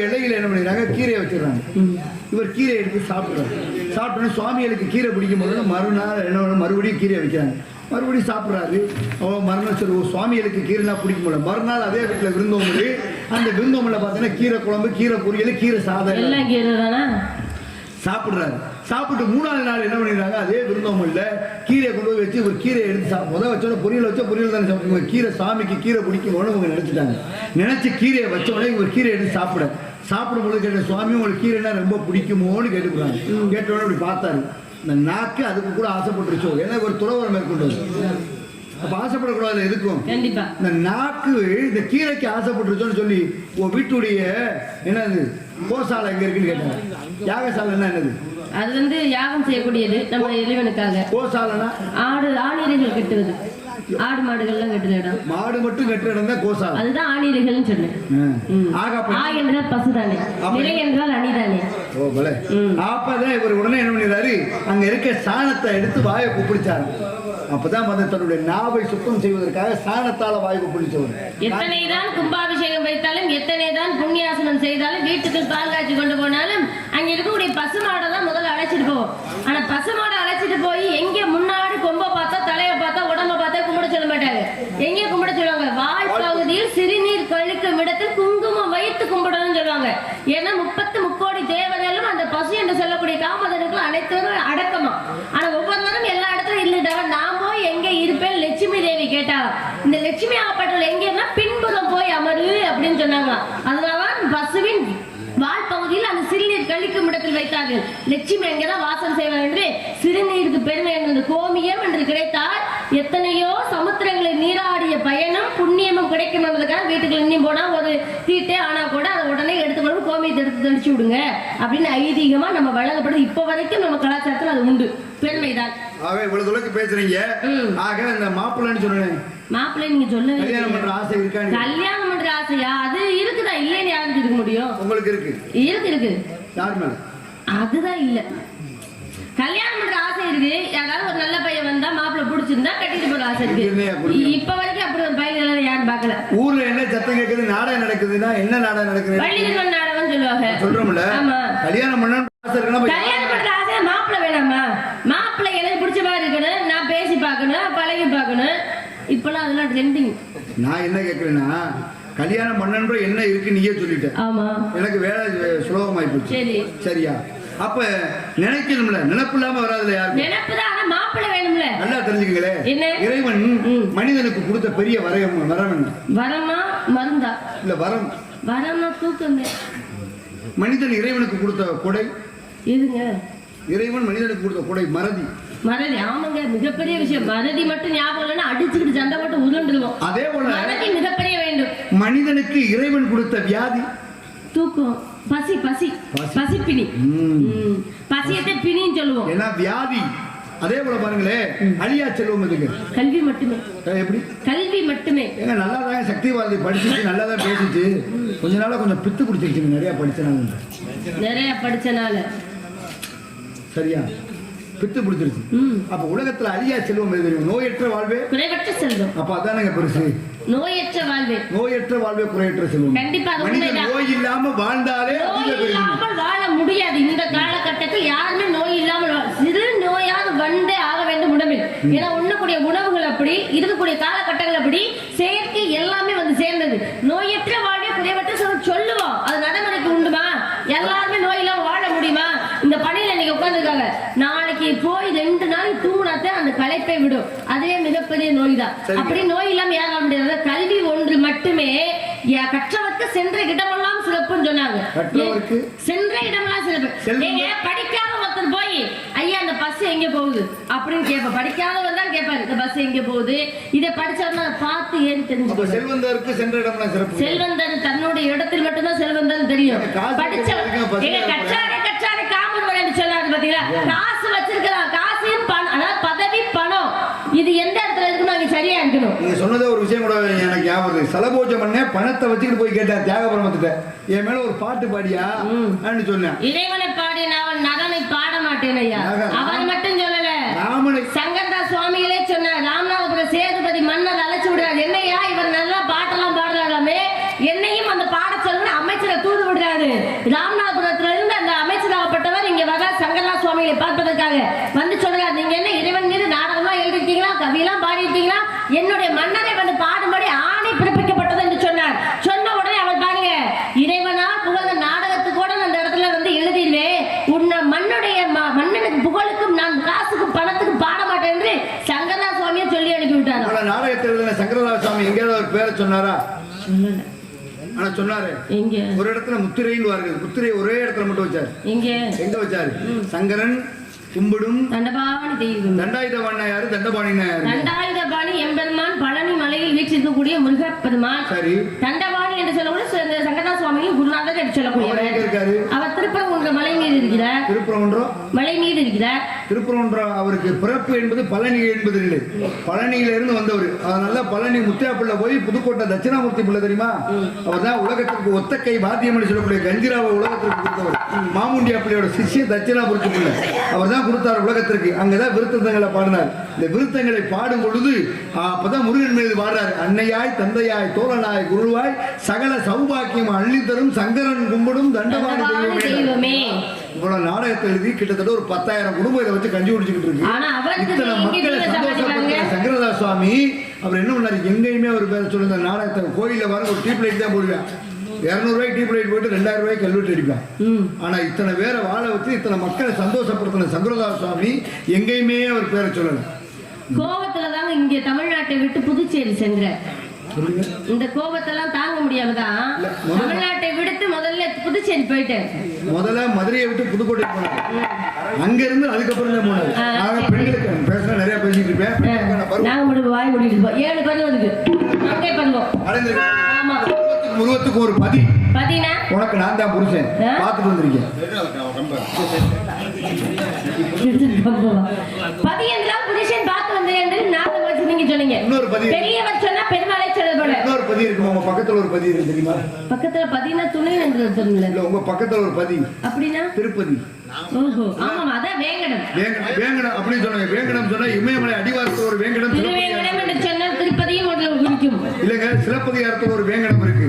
இலையில என்ன பண்ணிடுறாங்க, கீரையை வச்சிடறாங்க. இவர் கீரை எடுத்து சாப்பிடுறாரு. சாப்பிட்டு சுவாமிகளுக்கு கீரை பிடிக்கும் போது மறுநாள் என்ன மறுபடியும் கீரை வைக்கிறாங்க. மறுபடியும் சாப்பிட்றாரு. மறுநாள் சரி சுவாமிகளுக்கு கீரைலாம் பிடிக்க முடியல. மறுநாள் அதே வீட்டில் விருந்தோம்பல். அந்த விருந்தோம்பலில் பார்த்தீங்கன்னா கீரை குழம்பு, கீரை பொரியல், கீரை சாதம் எல்லாம் கீரை தானே சாப்பிட்றாரு. சாப்பிட்டு 3வது நாள் என்ன பண்ணிடுறாங்க, அதே விருந்தோம்பல்ல கீரையை கொண்டு போய் வச்சு ஒரு கீரையை எடுத்து முதல் வச்சோட பொரியல் வச்சா பொரியல் தானே சாப்பிடுவாங்க. கீரை சாமிக்கு கீரை பிடிக்கும்னு அவங்க நினைச்சிட்டாங்க. நினைச்சு கீரையை வச்ச உடனே இவர் கீரை எடுத்து சாப்பிடும்போது கேட்ட, சுவாமி உங்களுக்கு கீரைனா ரொம்ப பிடிக்குமோன்னு கேட்டுக்கிறாங்க. கேட்ட உடனே அப்படி பார்த்தாரு. இந்த நாக்கு அதுக்கு கூட ஆசைப்பட்டுருச்சோ, ஏன்னா ஒரு துறவரம் மேற்கொண்டது. அப்ப ஆசைப்படக்கூடாது எதுக்கும். இந்த நாக்கு இந்த கீரைக்கு ஆசைப்பட்டுருச்சோன்னு சொல்லி உன் வீட்டுடைய என்னது கோசாலை எங்க இருக்குன்னு கேட்டாங்க. யாகசாலைன்னா என்னது, அது யாகம் செய்யக்கூடியது நம்ம இறைவனுக்காக. கோசாலைனா ஆணிரைகள் கட்டுவது, ஆடு மாடுகள்லாம் கட்டுற இடம். மாடு மட்டும் கட்டுற இடம் தான் கோசாலை. அதுதான் ஆணிரைகள்னு சொன்னேன். ஆ என்றால் பசுதானே, நிறை என்றால் அணிதானே. அப்பதான் இவர் உடனே என்ன பண்ணிடுறாரு, அங்க இருக்க சாணத்தை எடுத்து வாயை குப்பிடிச்சாரு. அப்பதான் வந்து தன்னுடைய நாவை சுத்தம் செய்வதற்காக சாணத்தால வாயை குப்பிடிச்சவர். எத்தனைதான் கும்பாபிஷேகம் வைத்தாலும், எத்தனைதான் புண்ணியாசனம் செய்தாலும், வீட்டுக்கு பால் காய்ச்சி கொண்டு போனாலும் அங்க இருக்கக்கூடிய பசுமாடை தான் முதல்ல அழைச்சிட்டு போவோம். ஆனா பசுமாடை அழைச்சிட்டு போய் எங்க முன்னாடி கொம்ப பார்த்தா, தலையை பார்த்தா, உடம்ப பார்த்தா கும்பிட சொல்ல மாட்டாங்க. எங்க கும்பிட சொல்லுவாங்க, வாய் பகுதியில் சிறுநீர் கழிக்கும் இடத்தில் குங்குமம் வைத்து கும்பிடணும்னு சொல்லுவாங்க. ஏன்னா 30 தேவதைகளும் அந்த பசு என்று சொல்லக்கூடிய காமதனுக்கு அனைத்தவரும் அடக்கமா. ஆனா ஒவ்வொருவரும் எல்லா இடத்துலயும் இல்லைட்டாங்க. நான் போய் எங்க இருப்பேன் லட்சுமி தேவி கேட்டா, இந்த லட்சுமி ஆகப்பட்டவள் எங்கன்னா பின்புறம் போய் அமரு அப்படின்னு சொன்னாங்க. அதனால பசுவின் வால் பகுதியில் அந்த சிறுநீர் கழிக்கும் இடத்தில் வைத்தார்கள். லட்சுமி அங்கேதான் வாசம் செய்வார் என்று சிறுநீருக்கு பெருமை என்று கோமியம் என்று கிடைத்தால் எத்தனையோ சமுத்திரங்களை நீராடிய பயணம் புண்ணியமும் கிடைக்கும் என்பதுக்காக வீட்டுக்கு இன்னும் போனா ஒரு தீட்டே ஆனா கூட அதை உடனே எடுத்துக்கொண்டு கோமியத்தை எடுத்து தெளிச்சு விடுங்க அப்படின்னு ஐதீகமா நம்ம வழங்கப்படுது. இப்ப வரைக்கும் நம்ம கலாச்சாரத்தில் அது உண்டு, பெருமைதான். இவ்வளவு தொலைக்கு பேசுறீங்க. ஆக இந்த மாப்பிள்ளைன்னு சொல்றேன், மாப்பிள்ளை நீங்க சொல்ல கல்யாணம் பண்ற ஆசை இருக்கா? கல்யாணம் பண்ற ஆசையா? அது இருக்குதா? இல்லைன்னு யாருக்கு இருக்க முடியும்? உங்களுக்கு இருக்கு. இருக்கு. யார் மேல? அதுதான் இல்ல. கல்யாணம் பண்ற ஆசை இருக்கு. யாராவது ஒரு நல்ல பையன் வந்தா மாப்பிள்ளை பிடிச்சிருந்தா கட்டிட்டு போற ஆசை இருக்கு. இப்ப வரைக்கும் அப்படி ஒரு பையன் யாரும் பார்க்கல. ஊர்ல என்ன சத்தம் கேக்குது, நாடகம் நடக்குதுன்னா என்ன நாடகம் நடக்குது? வள்ளிதன் நாடகம் சொல்லுவாங்க. சொல்றோம்ல, ஆமா. கல்யாணம் பண்ணணும் ஆசை இருக்குன்னா கல்யாணம் பண்ற ஆசை மாப்பிள்ளை வேணாமா? மாப்பிள்ளை எனக்கு பிடிச்ச மாதிரி இருக்கணும், நான் பேசி பார்க்கணும், பழகி பார்க்கணும். இப்பெல்லாம் அதெல்லாம் ட்ரெண்டிங். நான் என்ன கேக்குறேன்னா, கல்யாணம் பண்ணன்ற என்ன இருக்கு நீயே சொல்லிட்ட. ஆமா, எனக்கு வேலை சுலபமாயி போச்சு. சரி, சரியா? அப்ப நினைக்கணும்ல, நினைப்பு இல்லாம வராதுல யாரு? நினைப்புதான், ஆனா மாப்பிள்ளை வேணும்ல. நல்லா தெரிஞ்சுக்கங்களே, என்ன இறைவன் மனிதனுக்கு கொடுத்த பெரிய வரம் என்ன? வரமா மருந்தா? இல்ல வரம். வரமா தூக்கம். மனிதன் இறைவனுக்கு கொடுத்த கொடை எதுங்க? இறைவன் மனிதனுக்கு கொடுத்த கொடை மறதி. மறதி, ஆமாங்க, மிகப்பெரிய விஷயம். மறதி மட்டும் ஞாபகம் இல்லைன்னா அடிச்சுக்கிட்டு சண்டை போட்டு உருண்டுருவோம். அதே போல மறதி மிகப்பெரிய வேண்டும். மனிதனுக்கு இறைவன் கொடுத்த வியாதி தூக்கம். பசி பசி பசிப்பினி. பசியத்தை பிணின்னு சொல்லுவோம். ஏன்னா வியாதி. அதே போல பாருங்களே, அழியா செல்வம் எதுக்கு? கல்வி மட்டுமே. எப்படி? கல்வி மட்டுமே. ஏங்க நல்லா தான் சக்திவாதி படிச்சுட்டு நல்லா தான் பேசிச்சு, கொஞ்ச நாளா கொஞ்சம் பித்து குடிச்சிருச்சு. நிறைய படிச்சனால, நிறைய படிச்சனால சரியா பித்து பிடிச்சிருச்சு. அப்ப உலகத்துல அழியா செல்வம் எது தெரியும்? நோயற்ற வாழ்வே குறைவற்ற செல்வம். அப்ப அதானங்க பெருசு. நோயற்ற வாழ்வே, நோயற்ற வாழ்வே குறையற்ற செல்வம். கண்டிப்பா நோய் இல்லாம வாழ்ந்தாலே வாழ முடியாது. இந்த காலகட்டத்தில் யாருமே நோய் இல்லாமல் சிறு நோயாவது வந்தே ஆக வேண்டும் உணவில். ஏன்னா உண்ணக்கூடிய உணவுகள் அப்படி, இருக்கக்கூடிய காலகட்டங்கள் அப்படி, செயற்கை எல்லாமே வந்து சேர்ந்தது. நோயற்ற வாழ்வே குறைவற்ற செல்வம் சொல்லுவோம். அது நடைமுறைக்கு உண்டுமா? எல்லாருமே நோய் இல்லாம வாழ முடியுமா? இந்த பணியில இன்னைக்கு உட்கார்ந்துருக்காங்க, நாளைக்கு போய் 2 நாளைக்கு தூங்குனாத்தான் அந்த களைப்பை விடும். அதுவே மிகப்பெரிய நோய் தான். அப்படி நோய் இல்லாம யாரும் வாழ முடியாது. கல்வி ஒன்று மட்டுமே. கற்றவர்க்கு சென்ற இடமெல்லாம் சிறப்புன்னு சொன்னாங்க. சென்ற இடமெல்லாம் சிறப்பு. நீங்க படிக்காத ஒருத்தர் போய் ஐயா அந்த பஸ் எங்க போகுது அப்படின்னு கேட்ப. படிக்காதவர் தான் கேட்பாரு, இந்த பஸ் எங்க போகுது. இதை படிச்சவர்னா பார்த்து ஏறி தெரிஞ்சு. செல்வந்தருக்கு சென்ற இடம்லாம் சிறப்பு. செல்வந்தர் தன்னுடைய இடத்தில் மட்டும்தான் செல்வந்தர் தெரியும். படிச்சவர் கச்சாரே காமன் வரைன்னு சொன்னாரு பாத்தீங்களா? காசு வச்சிருக்கலாம், காசையும் அதாவது பதவி பணம், இது எந்த இடத்துல இருக்குன்னு அங்க சரியா இருக்கணும். நீங்க சொன்னதே ஒரு விஷயம் கூட எனக்கு ஞாபகம். சலபோஜம் பண்ண பணத்தை வச்சுக்கிட்டு போய் கேட்டார் தியாகபுரமத்திட்ட, என் மேல ஒரு பாட்டு பாடியா சொன்னேன். இறைவனை பாடி நான் நகனை பாட மாட்டேன் ஐயா. அவர் மட்டும் சொல்லல, சங்கரதா சுவாமிகளே சொன்னார். ராமநாதபுரம் சேதுபதி மன்னர் அழைச்சு விடுறாரு. என்னையா இவர் நல்லா பாட்டெல்லாம் பாடுறாராமே, என்னையும் அந்த பாட சொல்லுங்க அமைச்சரை தூது விடுறாரு. ராமநாதபுரத்துல இருந்து அந்த அமைச்சராகப்பட்டவர் இங்க வர சங்கரதா சுவாமிகளை பார்ப்பதற்காக வந்து சொல்றாரு, நீங்க என்ன இறைவன் மீது நாடகம்லாம் எழுதிருக்கீங்களா, கவியெல்லாம் பாடிருக்கீங்களா, என்னுடைய மன்னரை வந்து பாடும்படி ஆணை பிறப்பிக்கப்பட்டது என்று சொன்னார். சொன்ன உடனே அவர் பாருங்க, இறைவனால் புகழ நாடகத்துக்கூட அந்த இடத்துல வந்து எழுதிடுவேன், உன்னை மண்ணுடைய மன்னனுக்கு புகழுக்கும் நான் காசுக்கும் பணத்துக்கும் பாட மாட்டேன் என்று சங்கரதா சுவாமியை சொல்லி அனுப்பி விட்டார். நாடகத்தில் எழுதின சங்கரதா சுவாமி எங்கேயாவது ஒரு பேரை சொன்னாரா? ஆனா சொன்னாரு, ஒரு இடத்துல முத்திரைன்னு வாருங்க. முத்திரை ஒரே இடத்துல மட்டும் வச்சாரு. எங்க வச்சாரு? சங்கரன் கும்பிடும் தண்டபாணி தெய்வம். தண்டாயுதபாணி யாரு? தண்டபாணினா யாரு? தண்டாயுதபாணி எம்பெருமான் பழனி மலையில் வீற்றிருக்கக்கூடிய முருகப்பெருமான். சரி. தண்டபாணி என்று சொல்லக்கூடிய சங்கரதா சுவாமியும் குருநாதர் என்று சொல்லக்கூடிய அவர் திருப்பரங்குன்ற மலை மீது இருக்கிறார். திருப்பரங்குன்றம் மலை மீது இருக்கிறார். திருப்பரங்குன்றம் அவருக்கு பிறப்பு என்பது பழனி என்பது இல்லை, பழனியிலிருந்து வந்தவர். அதனால பழனி முத்தியாப்பிள்ளை போய் புதுக்கோட்டை தட்சிணாமூர்த்தி பிள்ளை தெரியுமா? அவர் தான் உலகத்திற்கு ஒத்த கை வாத்தியம் என்று சொல்லக்கூடிய கஞ்சிராவை உலகத்திற்கு கொடுத்தவர். மாமுண்டியா பிள்ளையோட சிஷ்ய தட்சிணாமூர்த்தி பிள்ளை அவர் தான் கொடுத்தார் உலகத்திற்கு. அங்கதான் விருத்தங்களை பாடினார். இந்த விருத்தங்களை பாடும் பொழுது அப்பதான் முருகன் மீது பாடுறாரு. அன்னையாய் தந்தையாய் தோழனாய் குருவாய் சகல சௌபாக்கியம் அள்ளி தரும் சங்கரன் கும்பிடும் தண்டபாணி தெய்வமே. இவ்வளவு நாடகத்தை எழுதி கிட்டத்தட்ட ஒரு 10,000 குடும்பம் இதை வச்சு கஞ்சி குடிச்சுக்கிட்டு இருக்கு. இத்தனை மக்களை சந்தோஷப்படுத்த சங்கரதா சுவாமி அவர் என்ன பண்ணாரு, எங்கேயுமே அவர் பேர சொல்லுங்க, நாடகத்தை கோயில வர ஒரு டீப் லைட் தான் போடுவேன், 200 ரூபாய்க்கு டீப் லைட் போட்டு 2000 ரூபாய்க்கு கல்வெட்டு அடிப்பான். ஆனா இத்தனை பேரை வாழ வச்சு இத்தனை மக்களை சந்தோஷப்படுத்தின சங்கரதா சுவாமி எங்கேயுமே அவர் பேரை சொல்லல. கோபத்துல தாங்க இங்க தமிழ்நாட்டை விட்டு புதுச்சேரி சென்ற. இந்த கோபத்தெல்லாம் தாங்க முடியாமதான் தமிழ்நாட்டை விடுத்து முதல்ல புதுச்சேரி போயிட்டேன். முதல்ல மதுரையை விட்டு புதுக்கோட்டை போனாரு. அங்க இருந்து அதுக்கப்புறம் தான் போனாரு. பெண்களுக்கு பேச நிறைய பேசிட்டு இருப்பேன். நாங்க மட்டும் வாய் மூடிட்டு இருப்போம். 7 பருவம் இருக்கு. அங்கே பண்ணுவோம். ஆமா, முருகத்துக்கு ஒரு பதி. பதினா உனக்கு நான் தான் புருஷன் பார்த்துட்டு வந்திருக்கேன். பதி என்றால் புருஷன் பார்த்து வந்தேன் என்று நான் நீங்க சொன்னீங்க. இன்னொரு பதி பெரியவர் சொன்னா பெருமாளை சொல்றது போல இன்னொரு பதி இருக்கு. உங்க பக்கத்துல ஒரு பதி இருக்கு தெரியுமா? பக்கத்துல பதினா துணை என்று சொல்லுங்க. இல்ல உங்க பக்கத்துல ஒரு பதி அப்படினா திருப்பதி. ஓஹோ, ஆமா, அத வேங்கடம். வேங்கடம் அப்படி சொன்னாங்க. வேங்கடம் சொன்னா இமயமலை அடிவாரத்துல ஒரு வேங்கடம். வேங்கடம் என்று சொன்னா திருப்பதியும் ஒரு நிக்கும். இல்லங்க சிலப்பதிகாரத்துல ஒரு வேங்கடம் இருக்கு.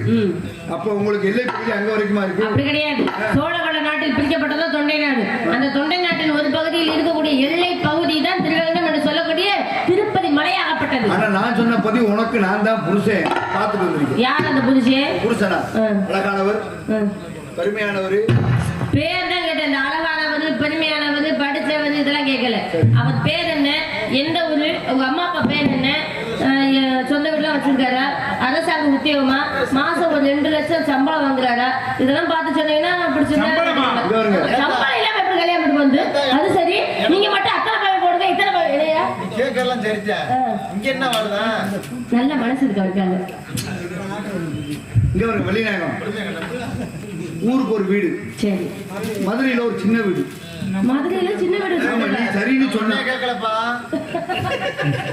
அப்ப உங்களுக்கு எல்லை பகுதி அங்க வரைக்குமா இருக்கு? அப்படி கிடையாது. சோழவள நாட்டில் பிரிக்கப்பட்டதா தொண்டை நாடு. அந்த தொண்டை நாட்டின் ஒரு பகுதியில் இருக்கக்கூடிய எல்லை பகுதி தான் திருவேங்கடம் என்று சொல்லக்கூடிய திருப்பதி மலையாகப்பட்டது. ஆனா நான் சொன்ன பதி உனக்கு நான் தான் புருஷன் பார்த்துட்டு வந்திருக்கேன். யார் அந்த புருஷன்? புருஷனா? அழகானவர், பெருமையானவர். பேர் தான் கேட்டேன். இந்த அழகானவர், பெருமையானவர், படிச்சவர் இதெல்லாம் கேட்கல. அவர் பேர் என்ன, எந்த ஊரு, உங்க அம்மா அப்பா பேர் என்ன, சொந்த வீடுலாம் வச்சிருக்காரா, அரசாங்க உத்தியோகமா, மாசம் ஒரு 2 லட்சம் சம்பளம் வாங்குறாரா, இதெல்லாம் பார்த்து சொன்னீங்கன்னா பிடிச்சிருந்தா. சம்பளம் இல்லாம எப்படி கல்யாணம் பண்ணி வந்து? அது சரி, நீங்க மட்டும் அத்தனை பையன் போடுங்க, இத்தனை பையன் இல்லையா? கேட்கலாம் சரிச்சா. இங்க என்ன வருதா? நல்ல மனசு இருக்கா இருக்காங்க. இங்க ஒரு வெளிநாயகம் ஊருக்கு ஒரு வீடு. சரி. மதுரையில ஒரு சின்ன வீடு. மதுரையில சின்ன வீடு. நீ சரின்னு சொன்ன கேட்கலப்பா.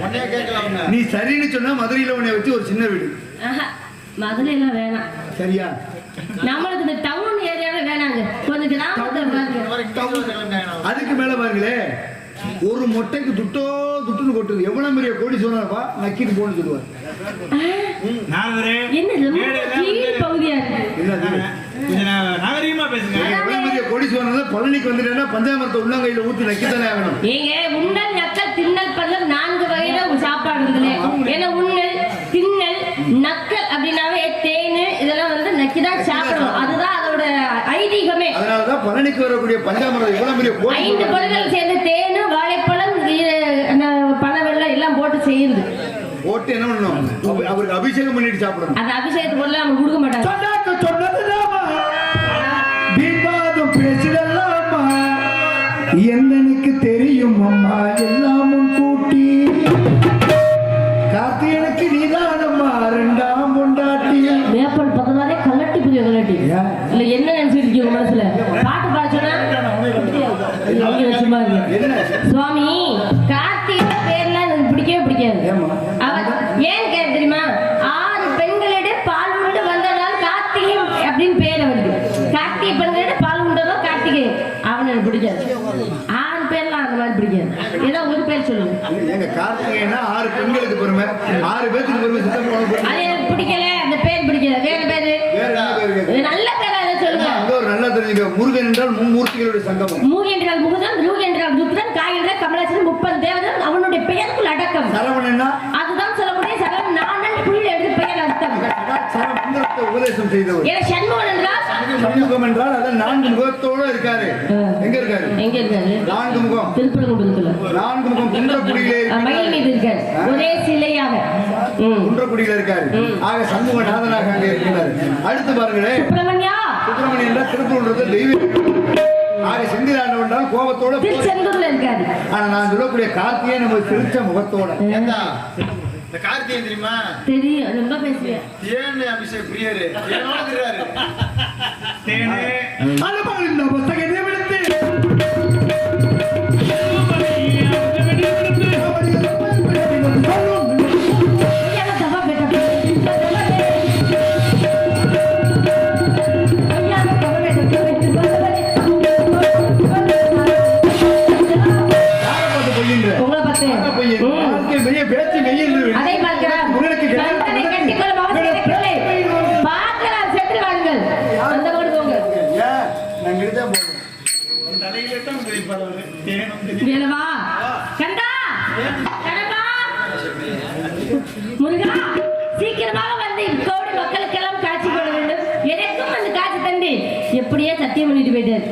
உன்னைய கேட்கலாம். நீ சரின்னு சொன்னா மதுரையில உன்னை வச்சு ஒரு சின்ன வீடு. மதுரையில வேணாம். சரியா? நம்மளுக்கு இந்த டவுன் ஏரியாவே வேணாங்க. கொஞ்சம் கிராமத்துல பாருங்க. அதுக்கு மேல பாருங்களே, ஒரு மொட்டைக்கு துட்டுன்னு கொட்டுது. எவ்வளவு பெரிய கோடி சொன்னாப்பா நக்கிட்டு போன்னு சொல்லுவார். நாகரீகமா பேசுங்க. எவ்வளவு பெரிய கோடி சொன்னா பழனிக்கு வந்துட்டேன்னா பஞ்சாமரத்தை உள்ளங்கையில ஊத்தி நக்கித்தானே ஆகணும். நீங்க உண்ணல் நக்கல் திண்ணல் பல்லல் 4 வகையில சாப்பாடு இருக்குல்ல. ஏன்னா உண்ணல் திண்ணல் நக்கல் அப்படின்னாவே தேன் இதெல்லாம் வந்து நக்கிதான் சாப்பிடணும். அதுதான் அதோட ஐதீகமே. அதனாலதான் பழனிக்கு வரக்கூடிய பஞ்சாமரம் எவ்வளவு பெரிய 5 பொருட்கள் சேர்ந்து தேன், வாழைப்பழம், பனவெல்லம் எல்லாம் போட்டு செய்யுது. போட்டு என்ன பண்ணணும்? அவருக்கு அபிஷேகம் பண்ணிட்டு சாப்பிடணும். அந்த அபிஷேகத்து பொருள் அவங்க கொடுக்க மாட்டாங்க. என்னனுக்கு தெரியும் அம்மா எல்லாம் கூட்டி கார்த்தியனுக்கு நீதானம்மா 2ஆம் பொண்டாட்டி. வேப்பல் பக்கத்தாலே கலட்டி புதிய கலட்டி இல்ல என்ன நினைச்சிட்டு இருக்கீங்க மனசுல? பாட்டு பாடுச்சோன்னா சுவாமி கார்த்திகை பேர்லாம் எனக்கு பிடிக்கவே பிடிக்காது. அவர் ஏன் கேட்க தெரியுமா? 6 பெண்களிடம் பால் உண்டு வந்ததால் கார்த்திகை அப்படின்னு பேர் அவருக்கு. கார்த்திகை பெண்களிடம் பால் உண்டதும் கார்த்திகை. அவன் எனக்கு பிடிக்காது. 6 பேர்லாம் அந்த மாதிரி பிடிக்காது. ஏதாவது ஒரு பேர் சொல்லுங்க. எங்க கார்த்திகைனா 6 பெண்களுக்கு பெருமை, 6 பேருக்கு பெருமை. அது எனக்கு பிடிக்கல, அந்த பேர் பிடிக்கல. வேற பேரு நல்ல பேரா சொல்லுங்க. ஒரு நல்லா தெரிஞ்சுக்க. முருகன் என்றால் மும்மூர்த்திகளுடைய சங்கமம். மூ என்றால் முருகன், ரூ என்றால் ருத்ரன், காய் என்றால் கமலாசன், 30 தேவதன் அவனுடைய பெயருக்குள் அடக்கம். சரவணன்னா அதுதான் சொல்லக்கூடிய சரவணன். நானன் புள்ளி எடுத்து பெயர் அர்த்தம். உபதேசம் செய்தவர். ஏன் சண்முகன் என்றால் சண்முகம் என்றால் அதான் 4 முகத்தோட இருக்காரு. எங்க இருக்காரு? 4 முகம். திருப்பரங்குன்றத்துல 4 முகம். குன்றக்குடியிலே மயில் மீது இருக்காரு. ஒரே சிலையாக குன்றக்குடியில இருக்காரு. ஆக சண்முகநாதனாக அங்கே இருக்கிறார். அடுத்து பாருங்களேன், சுப்பிரமணியா. சுப்பிரமணியன் என்றால் திருப்பூர்ன்றது தெய்வம். ஆக செந்திலாண்டவன் என்றால் கோபத்தோட திருச்செந்தூர்ல இருக்காரு. ஆனா நான் சொல்லக்கூடிய கார்த்திகை நம்ம சிரிச்ச முகத்தோட. இந்த கார்த்திகை தெரியுமா? தெரியும். ரொம்ப பேசுவேன். தேனு அபிஷேக் பிரியரு தேனோட திராரு. தேனு அலபால் இந்த புத்தகத்தை விடுத்து அதை பார்க்கலாம். பார்க்கலாம். சென்று வாருங்கள். அந்த போடு போங்க. வேலவா கண்டா கண்டா முருகா சீக்கிரமாக வந்து கோடி மக்களுக்கெல்லாம் காட்சி போட வேண்டும். எனக்கும் அந்த காட்சி தந்து எப்படியே சத்தியம் பண்ணிட்டு போயிட்டாரு.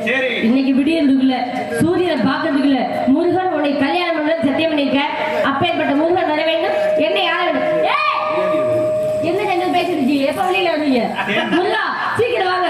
இன்னைக்கு விடியறதுக்குள்ள சூரியனை பார்க்கறதுக்குள்ள முருகன் உன்னை கல்யாணம் பண்ண சத்தியம் பண்ணிருக்க. அப்பேற்பட்ட முருகன் வர வேண்டும். என்ன யார வேண்டும்? என்ன பேசிட்டு எப்ப வெளியில வந்தீங்க? முருகா சீக்கிரம் வாங்க.